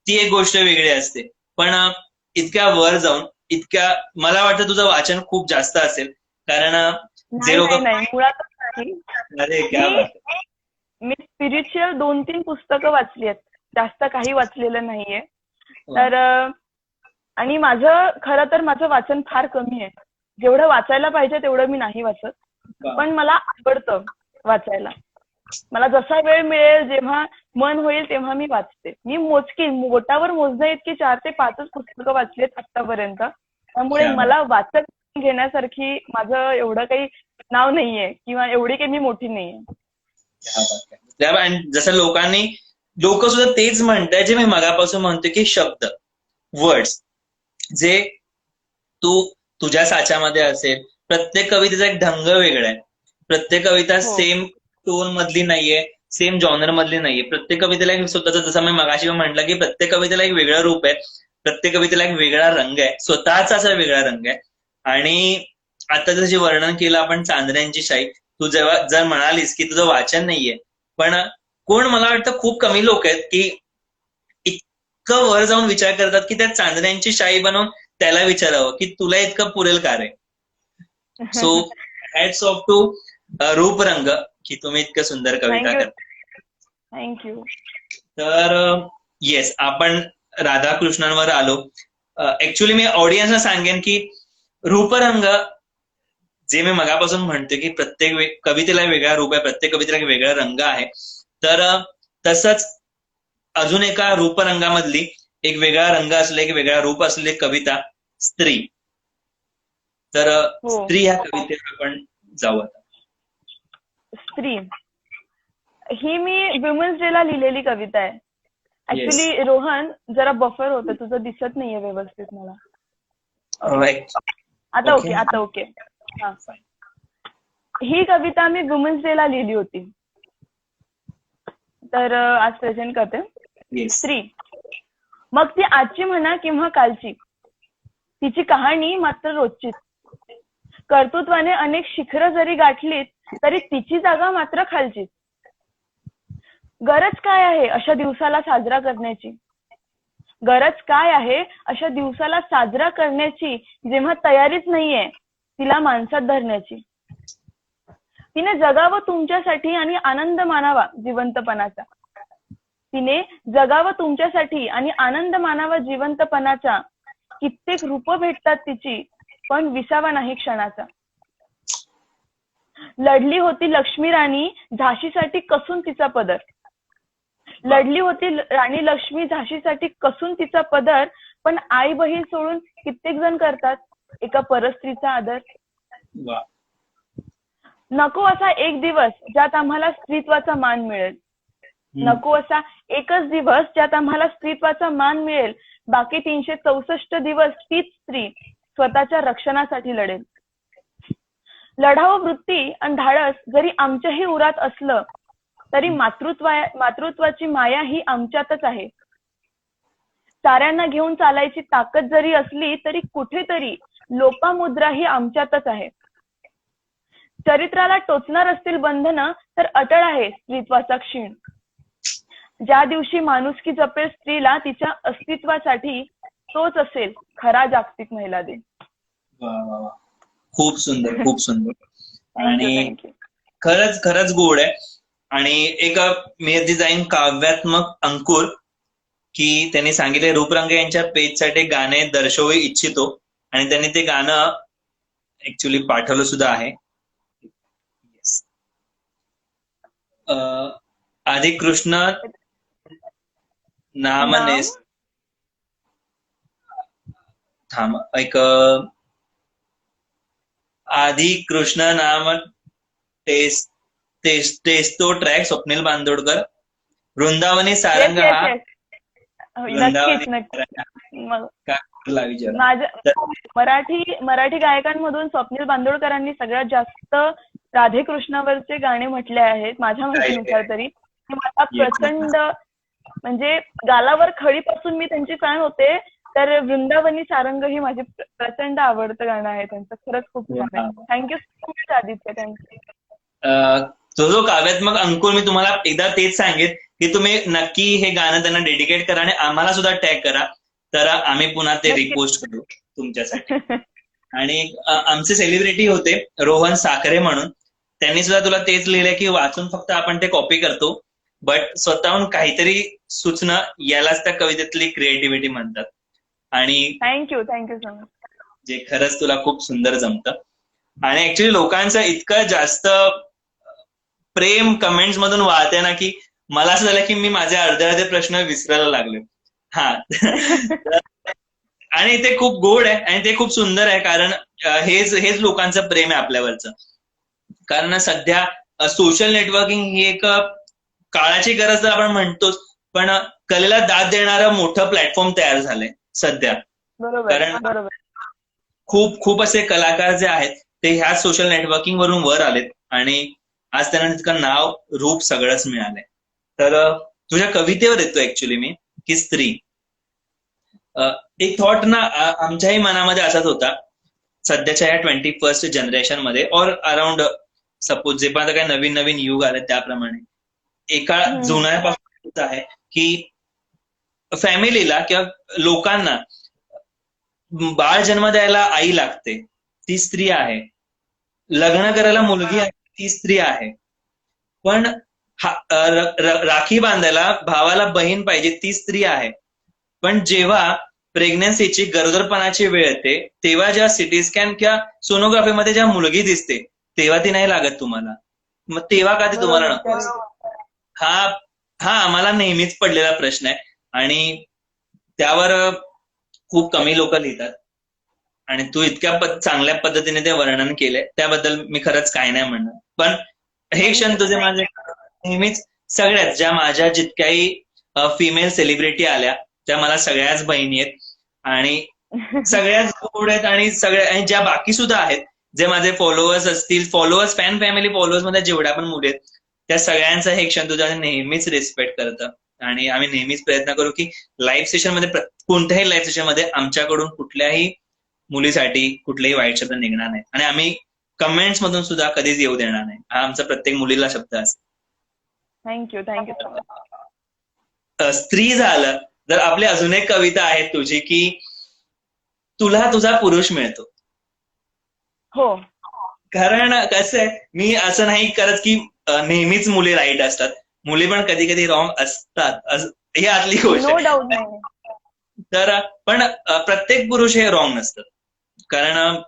ती एक गोष्ट वेगळी असते. पण इतक्या वर जाऊन इतक्या, मला वाटतं तुझं वाचन खूप जास्त असेल, कारण जे नाही लोक नाही नाही, मुळातच नाही. अरे क्या बात आहे. मी स्पिरिच्युअल 2-3 पुस्तकं वाचली आहेत, जास्त काही वाचलेलं नाहीये. तर आणि खरं तर माझं वाचन फार कमी आहे. जेवढं वाचायला पाहिजे तेवढं मी नाही वाचत, पण मला आवडतं वाचायला. मला जसा वेळ मिळेल, जेव्हा मन होईल तेव्हा मी वाचते. मी बोटावर मोजण्या इतकी 4 ते 5च पुस्तकं वाचलीत आतापर्यंत. त्यामुळे मला वाचन घेण्यासारखी माझं एवढं काही नाव नाहीये किंवा एवढी काही मी मोठी नाहीये. आणि जसं लोक सुद्धा तेच म्हणतात जे मी मगापासून म्हणतो की शब्द, वर्ड्स जे तुझ्या साच्यामध्ये असेल. प्रत्येक कवितेचा एक ढंग वेगळा आहे. प्रत्येक कविता सेम टोन मधली नाहीये, सेम जॉनर मधली नाहीये. प्रत्येक कवितेला एक स्वतःचा, जसं मी मगाशी म्हटलं की प्रत्येक कवितेला एक वेगळं रूप आहे, प्रत्येक कवितेला एक वेगळा रंग आहे, स्वतःचा असा वेगळा रंग आहे. आणि आता जर वर्णन केलं आपण चांदण्यांची शाई, तू जर म्हणालीस की तुझं वाचन नाहीये, पण कोण, मला वाटतं खूप कमी लोक आहेत की इतकं वर जाऊन विचार करतात की त्या चांदण्यांची शाई बनवून त्याला विचारावं की तुला इतकं पुरेल का रे. सो हॅट्स ऑफ टू रूपरंग की तुम्ही इतकं सुंदर कविता करता. थँक्यू. तर येस, आपण राधाकृष्णांवर आलो. ऍक्च्युली मी ऑडियन्सला सांगेन की रूपरंग, जे मी मगापासून म्हणते की प्रत्येक कवितेला वेगळा रूप आहे, प्रत्येक कवितेला एक वेगळा रंग आहे, तर तसंच अजून एका रूपरंगामधली एक वेगळा रंग असलेला, एक वेगळा रूप असलेली कविता स्त्री. तर स्त्री ह्या कवितेवर आपण जाऊ आता. स्त्री ही मी वुमन्स डे ला लिहिलेली कविता आहे. ऍक्च्युली रोहन, जरा बफर होतं, तुझं दिसत नाहीये व्यवस्थित मला. आता ओके. हा, ही कविता मी वुमन्स डे ला लिहिली होती, तर आज प्रेझेंट करते. स्त्री, मग ती आजची म्हणा किंवा कालची, तिची कहाणी मात्र रोजचीच. कर्तृत्वाने अनेक शिखरं जरी गाठलीत तरी तिची जागा मात्र खालचीच. गरज काय आहे अशा दिवसाला साजरा करण्याची? गरज काय आहे अशा दिवसाला साजरा करण्याची, जेव्हा तयारीच नाहीये तिला माणसात धरण्याची? तिने जगावं तुमच्यासाठी आणि आनंद मानावा जिवंतपणाचा. तिने जगावं तुमच्यासाठी आणि आनंद मानावा जिवंतपणाचा. कित्येक रूप भेटतात तिची, पण विसावा नाही क्षणाचा. लढली होती लक्ष्मी राणी झाशीसाठी कसून तिचा पदर. लढली होती राणी लक्ष्मी झाशीसाठी कसून तिचा पदर, पण आई बहीण सोडून कित्येक जण करतात एका परस्त्रीचा आदर. नको असा एक दिवस ज्यात आम्हाला स्त्रीत्वाचा मान मिळेल. नको असा एकच दिवस ज्यात आम्हाला स्त्रीत्वाचा मान मिळेल. बाकी 364 दिवस तीच स्त्री स्वतःच्या रक्षणासाठी लढेल. लढाऊ वृत्ती आणि धाडस जरी आमच्याही उरात असलं तरी मातृत्वाची माया ही आमच्यातच आहे. साऱ्यांना घेऊन चालायची ताकद जरी असली तरी कुठेतरी लोपामुद्रा ही आमच्यातच आहे. चरित्राला टोचणार असतील बंधनं तर अटळ आहे स्त्रीत्वाचा क्षीण. ज्या दिवशी माणुसकी जपेल स्त्रीला तिच्या अस्तित्वासाठी, तोच असेल खरा जागतिक महिला दिन. खूप सुंदर, खूप सुंदर. आणि खरंच गोड आहे. आणि एक मी जाईन काव्यात्मक अंकुर की त्यांनी सांगितले, रूपरंग यांच्या पेजसाठी गाणे दर्शवू इच्छितो. आणि त्यांनी ते गाणं ऍक्च्युली पाठवलं सुद्धा आहे. Yes. आधी कृष्ण नाम नाम नेस थांब एक आधी कृष्ण नाम टेस टेस टेस्तो track Swapnil Bandodkar. Vrindavani yes Sarang yes हा येस वृंदावनी नक्कीच नक्कीच. मग का विचारा. माझ्या मराठी गायकांमधून स्वप्नील बांदोडकरांनी सगळ्यात जास्त राधे कृष्णावरचे गाणे म्हटले आहेत माझ्या माहितीनुसार तरी. ते मला प्रचंड म्हणजे गालावर खडीपासून मी त्यांची फॅन होते. तर वृंदावनी सारंग ही माझी प्रचंड आवडतं गाणं आहे त्यांचं. खरंच खूप छान आहे. Thank you so much Aditya. Thank you. तो जो काव्यात्मक अंकुर, मी तुम्हाला एकदा तेच सांगेन की तुम्ही नक्की हे गाणं त्यांना डेडिकेट करा आणि आम्हाला सुद्धा टॅग करा, तर आम्ही पुन्हा ते रिपोस्ट करू तुमच्यासाठी. आणि आमचे सेलिब्रिटी होते रोहन साखरे म्हणून, त्यांनी सुद्धा तुला तेच लिहिलंय की वाचून फक्त आपण ते कॉपी करतो, बट स्वतःहून काहीतरी सुचणं यालाच त्या कवितेतली क्रिएटिव्हिटी म्हणतात. आणि थँक्यू सो मच. जे खरंच तुला खूप सुंदर जमतं. आणि ऍक्च्युली लोकांचं इतकं जास्त प्रेम कमेंट्स मधून वाहते ना की मला असं झालं की मी माझे अर्धे प्रश्न विसरायला लागले. हा आणि ते खूप गोड आहे आणि ते खूप सुंदर आहे, कारण हेच लोकांचं प्रेम आहे आपल्यावरचं. कारण सध्या सोशल नेटवर्किंग ही एक काळाची गरज तर आपण म्हणतोच, पण कलेला दाद देणारं मोठं प्लॅटफॉर्म तयार झालंय सध्या. कारण खूप खूप असे कलाकार जे आहेत ते ह्या सोशल नेटवर्किंग वरून वर आलेत आणि आज त्यांना तितकं नाव रूप सगळंच मिळालंय. तर तुझ्या कवितेवर येतो ऍक्च्युली मी की स्त्री. एक थॉट ना आमच्याही मनामध्ये असाच होता सध्याच्या या 21st जनरेशन मध्ये, और अराउंड सपोज जे पण काही नवीन नवीन युग आले त्याप्रमाणे एका जुन्यापासून आहे की फॅमिलीला किंवा लोकांना बाळ जन्म द्यायला आई लागते, ती स्त्री आहे. लग्न करायला मुलगी आहे, ती स्त्री आहे. पण राखी बांधायला भावाला बहीण पाहिजे, ती स्त्री आहे. पण जेव्हा प्रेग्नन्सीची गरोदरपणाची वेळ येते तेव्हा जेव्हा सिटी स्कॅन किंवा सोनोग्राफीमध्ये जेव्हा मुलगी दिसते तेव्हा ती नाही लागत तुम्हाला. मग तेव्हा का ती तुम्हाला नको असते? हा हा आम्हाला नेहमीच पडलेला प्रश्न आहे आणि त्यावर खूप कमी लोक लिहितात. आणि तू इतक्या चांगल्या पद्धतीने ते वर्णन केलंय त्याबद्दल मी खरंच काय नाही म्हणणार. पण हे क्षण तुझे माझे नेहमीच सगळ्यात ज्या माझ्या जितक्याही फिमेल सेलिब्रिटी आल्या त्या मला सगळ्याच बहिणी आहेत आणि सगळ्याच गोड आहेत. आणि आणि ज्या बाकी सुद्धा आहेत जे माझे फॉलोअर्स असतील, फॉलोअर्स फॅन फॅमिली फॉलोअर्स मध्ये जेवढ्या पण मुली आहेत त्या सगळ्यांचा हे क्षण तुझ्या नेहमीच रिस्पेक्ट करतं. आणि आम्ही नेहमीच प्रयत्न करू की लाईव्ह सेशन मध्ये, कोणत्याही लाईव्ह सेशन मध्ये आमच्याकडून कुठल्याही मुलीसाठी कुठलेही वाईट शब्द निघणार नाही आणि आम्ही कमेंट्स मधून सुद्धा कधीच येऊ देणार नाही. हा आमचा प्रत्येक मुलीला शब्द असेल. Thank you so much. स्त्री झालं तर आपली अजून एक कविता आहे तुझी की तुला तुझा पुरुष मिळतो. हो. कारण कसं आहे, मी असं नाही करत की नेहमीच मुली राईट असतात, मुली पण कधी कधी रॉंग असतात, ही आतली गोष्ट नो डाऊट नाही. तर पण प्रत्येक पुरुष हे रॉंग नसतात. कारण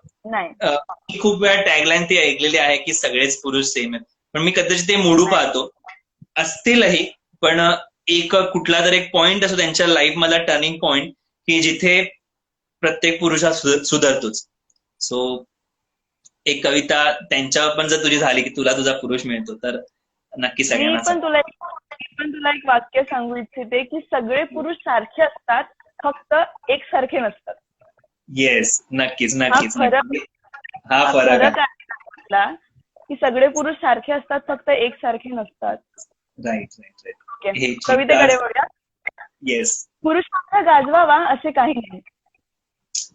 खूप वेळा टॅगलाईन ती ऐकलेली आहे की सगळेच पुरुष सेम आहेत, पण मी कदाचित ते मोडू पाहतो. असतीलही, पण एक कुठला तरी एक पॉइंट असतो त्यांच्या लाईफ मधला टर्निंग पॉइंट की जिथे प्रत्येक पुरुष हा सुधारतोच. सो एक कविता त्यांच्यावर पण जर तुझी झाली की तुला तुझा पुरुष मिळतो तर नक्की सगळ्यांना. पण तुला एक वाक्य सांगू इच्छिते की सगळे पुरुष सारखे असतात, फक्त एकसारखे नसतात. येस, नक्कीच नक्कीच. हा फरक आहे की सगळे पुरुष सारखे असतात, फक्त एकसारखे नसतात. Right right right. कवितेकडे वळूया. येस. पुरुषार्थ गाजवावा असे काही नाही,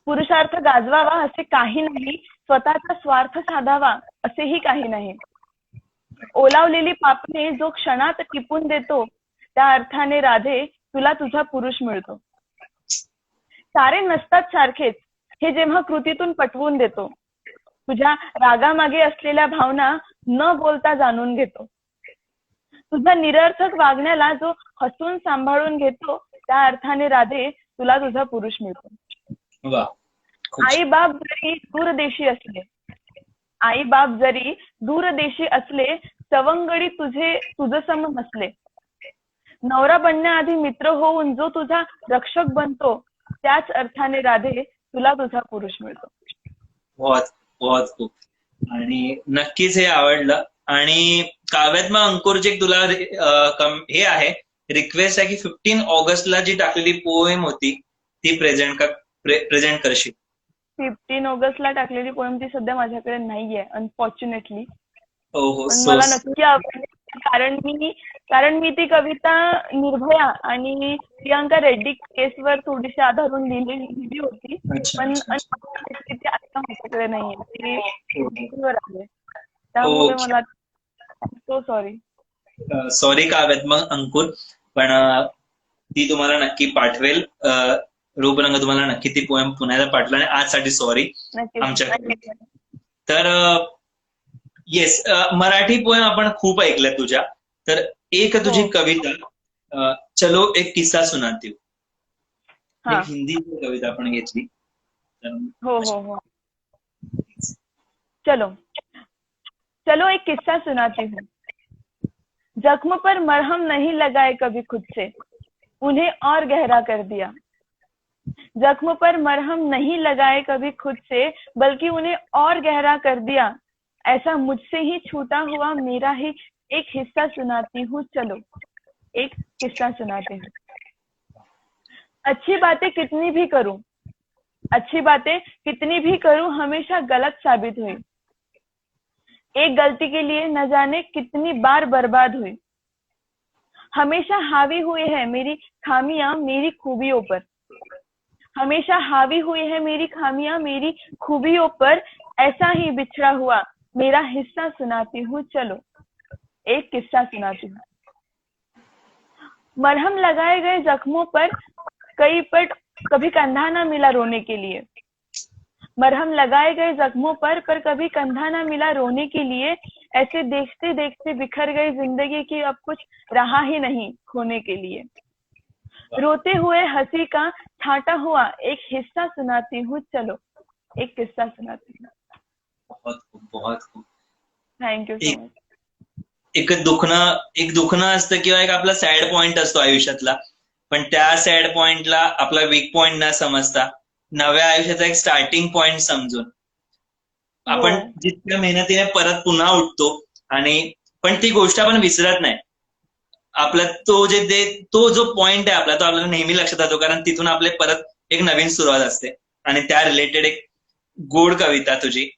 पुरुषार्थ गाजवावा असे काही नाही, स्वतःचा स्वार्थ साधावा असेही काही नाही. ओलावलेली पापणे जो क्षणात टिपून देतो त्या अर्थाने राधे तुला तुझा पुरुष मिळतो. सारे नसतात सारखेच हे जेव्हा कृतीतून पटवून देतो, तुझ्या रागामागे असलेल्या भावना न बोलता जाणून घेतो. तुझा निरर्थक वागण्याला जो हसून सांभाळून घेतो त्या अर्थाने राधे तुला तुझा पुरुष मिळतो. वा, खूप आई बाप जरी दूरदेशी असले, आई बाप जरी दूरदेशी असले, सवंगडी तुझ सम नसले, नवरा बनण्याआधी मित्र होऊन जो तुझा रक्षक बनतो, त्याच अर्थाने राधे तुला तुझा पुरुष मिळतो. बहुत बहुत खूप. आणि नक्कीच हे आवडलं. आणि काव्यात मग अंकुरची एक तुला हे आहे, रिक्वेस्ट आहे की 15 ऑगस्टला जी टाकलेली पोएम होती ती प्रेझेंट करशील. 15 ऑगस्टला टाकलेली पोएम ती सध्या माझ्याकडे नाहीये अनफॉर्च्युनेटली, हो हो. पण मला नक्की आवडेल. कारण मी ती कविता निर्भया आणि प्रियांका रेड्डी केसवर थोडीशी आधारून लिहिली होती, पण ती आता माझ्याकडे नाहीये, ती वर आहे. त्यामुळे मला सो सॉरी काव्यात मग अंकुर, पण ती तुम्हाला नक्की पाठवेल. रूपरंग तुम्हाला नक्की ती पोएम पुण्याला पाठवलं. आणि आजसाठी सॉरी आमच्याकडे. तर येस, मराठी पोएम आपण खूप ऐकल्या तुझ्या. तर एक तुझी कविता, चलो एक किस्सा सुनाती हूँ, एक हिंदी कविता आपण घेतली. हो हो हो. चलो चलो एक किस्सा सुनाती हूँ. जख्म पर मरहम नहीं लगाए कभी खुद से, उन्हें और गहरा कर दिया. जख्म पर मरहम नहीं लगाए कभी खुद से, बल्कि उन्हें और गहरा कर दिया. ऐसा मुझसे ही छूटा हुआ मेरा ही एक हिस्सा सुनाती हूँ. चलो एक किस्सा सुनाती हूँ. अच्छी बातें कितनी भी करूं, अच्छी बातें कितनी भी करूं, हमेशा गलत साबित हुई. एक गलती के लिए न जाने कितनी बार बर्बाद हुई. हमेशा हावी हुई है मेरी खामियां मेरी खूबियों पर, हमेशा हावी हुई है मेरी खामियां मेरी खूबियों पर. ऐसा ही बिछड़ा हुआ मेरा हिस्सा सुनाती हूँ. चलो एक किस्सा सुनाती हूँ. मरहम लगाए गए जख्मों पर कई पट कभी कंधा न मिला रोने के लिए. मरहम लगाए गए जख्मों पर कभी कंधा न मिला रोने के लिए. ऐसे देखते देखते बिखर गई जिंदगी की, अब कुछ रहा ही नहीं खोने के लिए. रोते हुए हंसी का छाटा हुआ एक हिस्सा सुनाती हूँ. चलो एक किस्सा सुनाती हूँ. बहुत खूप, बहुत खूप. Thank you so much. एक दुखणं असतं किंवा एक आपला सॅड पॉइंट असतो आयुष्यातला, पण त्या सॅड पॉइंटला आपला वीक पॉइंट न समजता नव्या आयुष्याचा एक स्टार्टिंग पॉइंट समजून आपण जितक्या मेहनतीने परत पुन्हा उठतो. आणि पण ती गोष्ट आपण विसरत नाही. आपला तो जो पॉइंट आहे आपला, तो आपल्याला नेहमी लक्षात राहतो, कारण तिथून आपले परत एक नवीन सुरुवात असते. आणि त्या रिलेटेड एक गोड कविता तुझी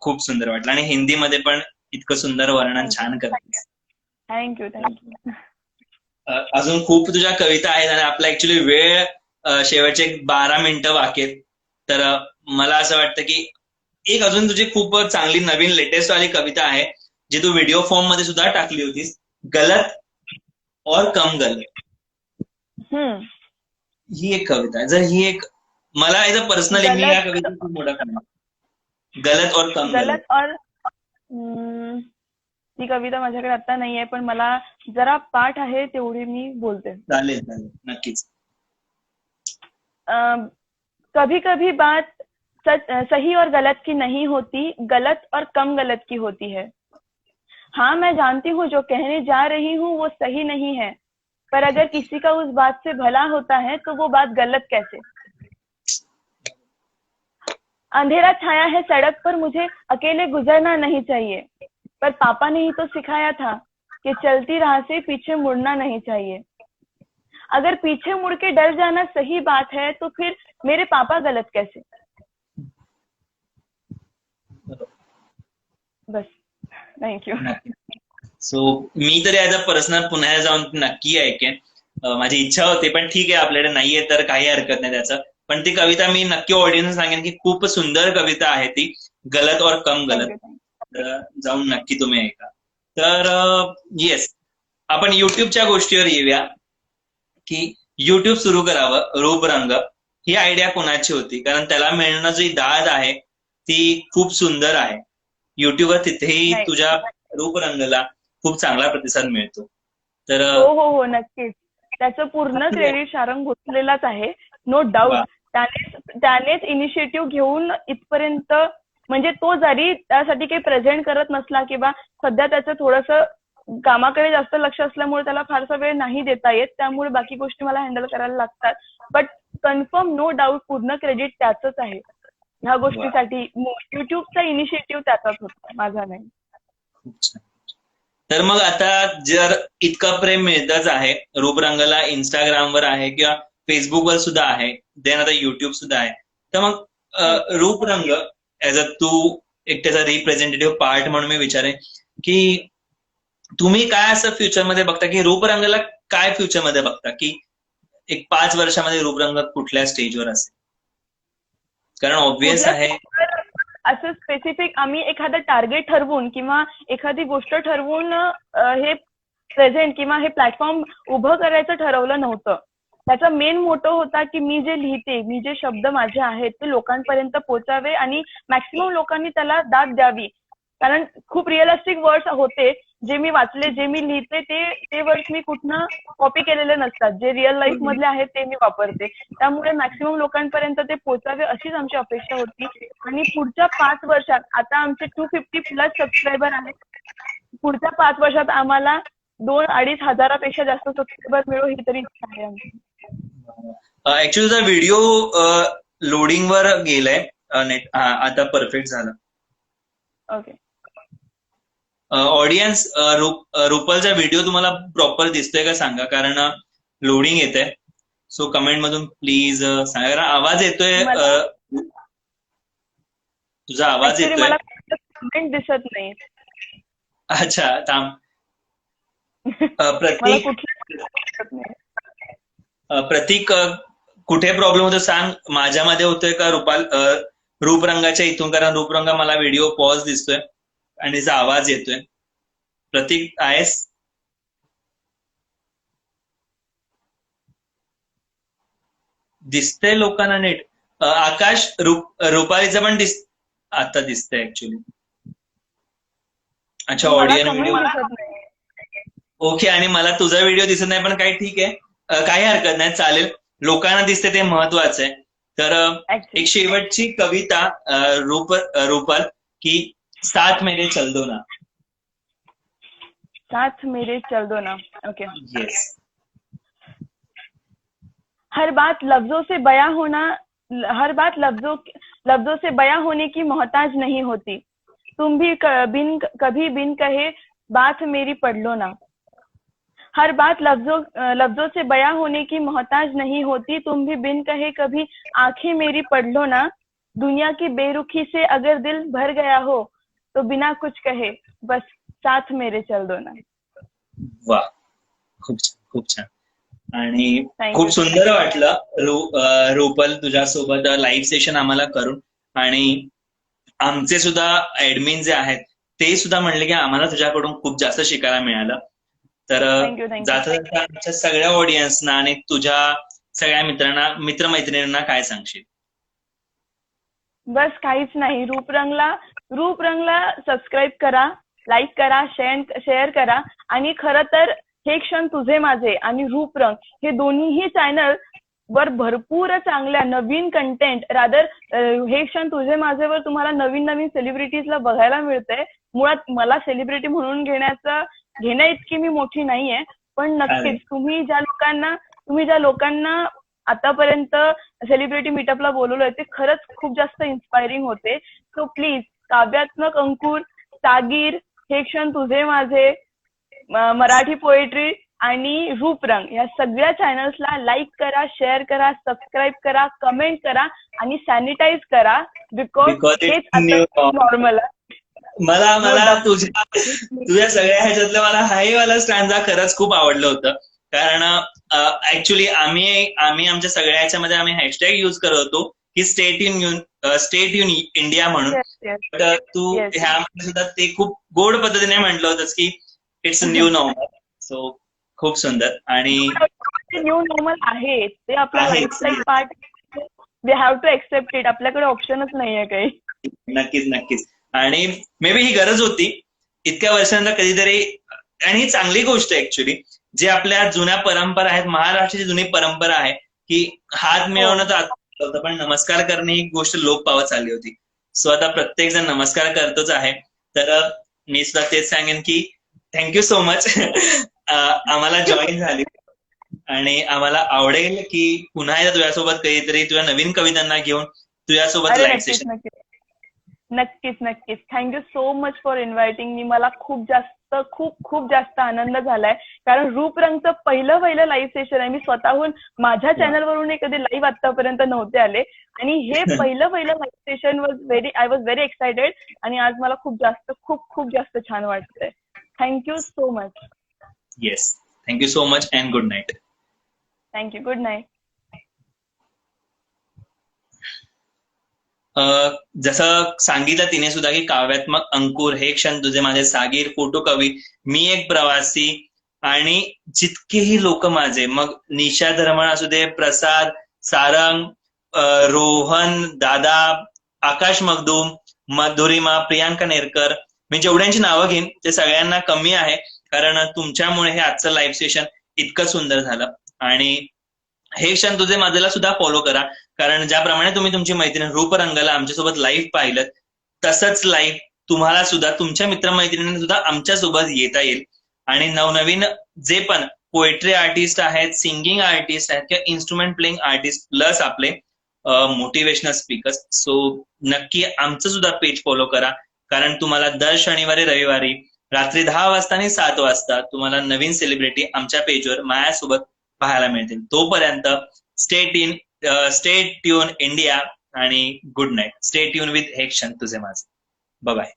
खूप सुंदर वाटलं. आणि हिंदीमध्ये पण इतकं सुंदर वर्णन छान करतेस. थँक्यू. अजून खूप तुझ्या कविता आहेत आणि आपला ऍक्च्युली वेळ शेवटचे 12 मिनिटं बाकी आहेत. तर मला असं वाटतं की एक अजून तुझी खूप चांगली नवीन लेटेस्ट वाली कविता आहे, जी तू व्हिडिओ फॉर्म मध्ये सुद्धा टाकली होतीस, गलत और कम गलत. ही एक कविता आहे. जर ही एक मला एज अ पर्सनली, मी या कविता खूप मोठा fan आहे. गलत और कम गलत. और ती कविता माझ्याकडे आता नाहीये, पण मला जरा पाठ आहे तेवढी मी बोलते. चालेल चालेल, नक्कीच. कभी कभी बात सही और गलत की नहीं होती, गलत और कम गलत की होती है. हाँ मैं जानती हूँ जो कहने जा रही हूँ वो सही नहीं है, पर अगर किसी का उस बात से भला होता है तो वो बात गलत कैसे. अंधेरा छाया है सड़क पर, मुझे अकेले गुजरना नहीं चाहिए, पर पापा ने ही तो सिखाया था कि चलती राह से पीछे मुड़ना नहीं चाहिए. अगर पीछे मुड़ के डर जाना सही बात है तो फिर मेरे पापा गलत कैसे. बस. थँक्यू. सो मी तरी ऍज अ पर्सनल पुन्हा जाऊन नक्की ऐकेन. माझी इच्छा होती, पण ठीक आहे, आपल्याकडे नाहीये तर काही हरकत नाही त्याचं. पण ती कविता मी नक्की ऑडियन्स सांगेन की खूप सुंदर कविता आहे ती, गलत और कम गलत. जाऊन नक्की तुम्ही ऐका. तर येस, आपण युट्यूबच्या गोष्टीवर येऊया की युट्यूब सुरू करावं रूपरंग, ही आयडिया कोणाची होती? कारण त्याला मिळणं जी दाद आहे ती खूप सुंदर आहे. युट्यूबवर तिथेही तुझ्या रूपरंगला खूप चांगला प्रतिसाद मिळतो. तर हो हो हो नक्कीच. त्याचं पूर्ण क्रेडिट शारंग भोसलेलाच आहे, नो डाऊट. त्यानेच इनिशिएटिव्ह घेऊन इथपर्यंत, म्हणजे तो जरी त्यासाठी काही प्रेझेंट करत नसला किंवा सध्या त्याचं थोडंसं कामाकडे जास्त लक्ष असल्यामुळे त्याला फारसा वेळ नाही देता येत, त्यामुळे बाकी गोष्टी मला हँडल करायला लागतात. बट कन्फर्म नो डाऊट पूर्ण क्रेडिट त्याचंच आहे ह्या गोष्टीसाठी. युट्यूबचा इनिशिएटिव्ह त्याचाच होता, माझा नाही. खूप छान. तर मग आता जर इतकं प्रेम मिळतच आहे, रूपरंगला इंस्टाग्रामवर आहे किंवा फेसबुकवर सुद्धा आहे, देन आता युट्यूब सुद्धा आहे, तर मग रूपरंग ऍज अ तू एक त्याचा रिप्रेझेंटेटिव्ह पार्ट म्हणून मी विचारेन की तुम्ही काय असं फ्युचरमध्ये बघता, की रूपरंगला काय फ्युचरमध्ये बघता, की एक 5 वर्षामध्ये रूपरंग कुठल्या स्टेजवर असेल? कारण ऑब्व्हियस आहे असं स्पेसिफिक आम्ही एखादं टार्गेट ठरवून किंवा एखादी गोष्ट ठरवून हे प्रेझेंट किंवा हे प्लॅटफॉर्म उभं करायचं ठरवलं नव्हतं. त्याचा मेन मोटो होता की मी जे लिहिते, मी जे शब्द माझे आहेत ते लोकांपर्यंत पोहोचावे आणि मॅक्सिमम लोकांनी त्याला दाद द्यावी. कारण खूप रिअलिस्टिक वर्ड्स होते जे मी वाचले, जे मी लिहिते ते वर्ड्स मी कुठनं कॉपी केलेले नसतात, जे रिअल लाईफ मधले आहेत ते मी वापरते. त्यामुळे मॅक्सिमम लोकांपर्यंत ते पोहोचावे अशीच आमची अपेक्षा होती. आणि पुढच्या 5 वर्षात, आता आमचे 250+ सबस्क्रायबर आहेत, पुढच्या 5 वर्षात आम्हाला 2-2.5 हजारापेक्षा जास्त सबस्क्रायबर मिळो ही तरी इच्छा आहे आमची. ऍक्च्युली तुझा व्हिडिओ लोडिंगवर गेलाय नेट, आता परफेक्ट झालं. ओके. ऑडियन्स रुपलचा व्हिडिओ तुम्हाला प्रॉपर दिसतोय का सांगा, कारण लोडिंग येत आहे. सो कमेंट मधून प्लीज सांगा, कारण आवाज येतोय, तुझा आवाज येतोय. मला कमेंट दिसत नाही. अच्छा थांब. प्रतीक कुठे प्रॉब्लेम होतो सांग, माझ्यामध्ये होतोय का रूपरंगाच्या इथून? कारण रूपरंग मला व्हिडिओ पॉज दिसतोय आणि तिचा आवाज येतोय. प्रतीक आहेस? दिसतंय लोकांना नीट? आकाश, रुपालीचं पण आता दिसतंय ऍक्च्युली. अच्छा, ऑडिओ व्हिडिओ ओके. आणि मला तुझा व्हिडिओ दिसत नाही, पण काही ठीक आहे, काही हरकत नाही, चालेल. लोकांना दिसते ते महत्वाचं आहे. तर एक शेवटची कविता रुपल, की साथ मेरे चल दो ना. साथ मेरे चल दो ना. ओके. यस. हर बात लफ्जों से बयां होना, हर बात लफ्जों से बयां होने की मोहताज नहीं होती. तुम भी कभी बिन कहे बात मेरी पढ़ लो ना. हर बात लफ्जों से बयां होने की मोहताज नहीं होती. तुम भी बिन कहे कभी आंखें मेरी पढ़ लो ना. दुनिया की बेरुखी से अगर दिल भर गया हो तो बिना कुछ कहे बस साथ मेरे चल दो ना. वा, खूप छान, खूप छान. आणि खूप सुंदर वाटलं रुपल तुझ्यासोबत लाईव्ह सेशन आम्हाला करून. आणि आमचे सुद्धा ऍडमिन जे आहेत ते सुद्धा म्हणले की आम्हाला तुझ्याकडून खूप जास्त शिकायला मिळालं. तर जाता जाता आमच्या सगळ्या ऑडियन्सना आणि तुझ्या सगळ्या मित्रमैत्रिणींना काय सांगशील? बस काहीच नाही. रूपरंगला सबस्क्राईब करा, लाईक करा, शेअर करा. आणि खरं तर हे क्षण तुझे माझे आणि रूपरंग हे दोन्हीही चॅनल वर भरपूर चांगल्या नवीन कंटेंट, रादर हे क्षण तुझे माझेवर तुम्हाला नवीन नवीन सेलिब्रिटीजला बघायला मिळतंय. मुळात मला सेलिब्रिटी म्हणून घेण्या इतकी मी मोठी नाहीये, पण नक्कीच तुम्ही ज्या लोकांना आतापर्यंत सेलिब्रिटी मीटअपला बोलवलंय ते खरंच खूप जास्त इन्स्पायरिंग होते. सो प्लीज काव्यात्मक अंकुर, सागीर, हे क्षण तुझे माझे, मराठी पोएट्री आणि रूपरंग या सगळ्या चॅनल्सला लाईक करा, शेअर करा, सबस्क्राईब करा, कमेंट करा आणि सॅनिटाईज करा. बिकॉज हेच आता नॉर्मल आहे. मला तुझ्या सगळ्या ह्याच्यातलं मला हायवाला स्टँजा खरंच खूप आवडलं होतं. कारण ऍक्च्युली आम्ही आमच्या सगळ्या ह्याच्यामध्ये आम्ही हॅशटॅग युज करत होतो की स्टेट इन इंडिया म्हणून. तर तू ह्यामध्ये सुद्धा ते खूप गोड पद्धतीने म्हटलं होतंस की इट्स न्यू नॉर्मल. सो खूप सुंदर. आणि न्यू नॉर्मल आहे ते आपला lifestyle part. We have to accept it. आपल्याकडे ऑप्शनच नाहीये काही. नक्कीच नक्कीच. आणि मे बी ही गरज होती इतक्या वर्षांना कधीतरी. आणि ही चांगली गोष्ट आहे ऍक्च्युली, जे आपल्या जुन्या परंपरा आहेत, महाराष्ट्राची जुनी परंपरा आहे की हात मिळवणं तर होतं, पण नमस्कार करणे ही गोष्ट लोप पावत चालली होती. सो आता प्रत्येक जण नमस्कार करतोच आहे. तर मी सुद्धा तेच सांगेन की थँक्यू सो मच. आम्हाला जॉईन झाली आणि आम्हाला आवडेल की पुन्हा एकदा तुझ्यासोबत कधीतरी तुझ्या नवीन कवितांना घेऊन तुझ्यासोबत अरे लाईव्ह नक्कीच सेशन. नक्कीच. नक्कीच नक्कीच. Thank you so much for inviting me. मला खूप खूप जास्त आनंद झालाय. कारण रूपरंगचं पहिलं लाईव्ह सेशन आहे. मी स्वतःहून माझ्या चॅनलवरून कधी लाईव्ह आतापर्यंत नव्हते आले. आणि हे पहिलं live session I was very excited. आणि आज मला खूप जास्त छान वाटतंय. Thank you so much. Yes, thank you so much and good night. Thank you. Good night. जसं सांगितलं तिने सुद्धा की काव्यात्मक अंकुर, हे क्षण तुझे माझे सागीर, फोटो कवी, मी एक प्रवासी, आणि जितकेही लोक माझे, मग निशा धर्मण असू दे, प्रसाद, सारंग, रोहन दादा, आकाश मगदूम, मधुरिमा, प्रियांका नेरकर, मी जेवढ्यांची नावं घेईन ते सगळ्यांना कमी आहे, कारण तुमच्यामुळे हे आजचं लाईव्ह सेशन इतकं सुंदर झालं. आणि हे क्षण तुझे माझेला सुद्धा फॉलो करा, कारण ज्याप्रमाणे तुम्ही तुमची मैत्रीण रूपरंगला आमच्यासोबत लाईव्ह पाहिलं, तसंच लाईव्ह तुम्हाला सुद्धा तुमच्या मित्रमैत्रिणींना सुद्धा आमच्यासोबत येता येईल. आणि नवनवीन जे पण पोएट्री आर्टिस्ट आहेत, सिंगिंग आर्टिस्ट आहेत, किंवा इन्स्ट्रुमेंट प्लेइंग आर्टिस्ट, प्लस आपले मोटिवेशनल स्पीकर्स, सो नक्की आमचं सुद्धा पेज फॉलो करा, कारण तुम्हाला दर शनिवारी रविवारी रात्री 10 वाजता आणि 7 वाजता तुम्हाला नवीन सेलिब्रिटी आमच्या पेजवर माझ्यासोबत पाहायला मिळतील. तोपर्यंत स्टे ट्यून इंडिया आणि good night. Stay tune with हे क्षण तुझे माझे. Bye bye.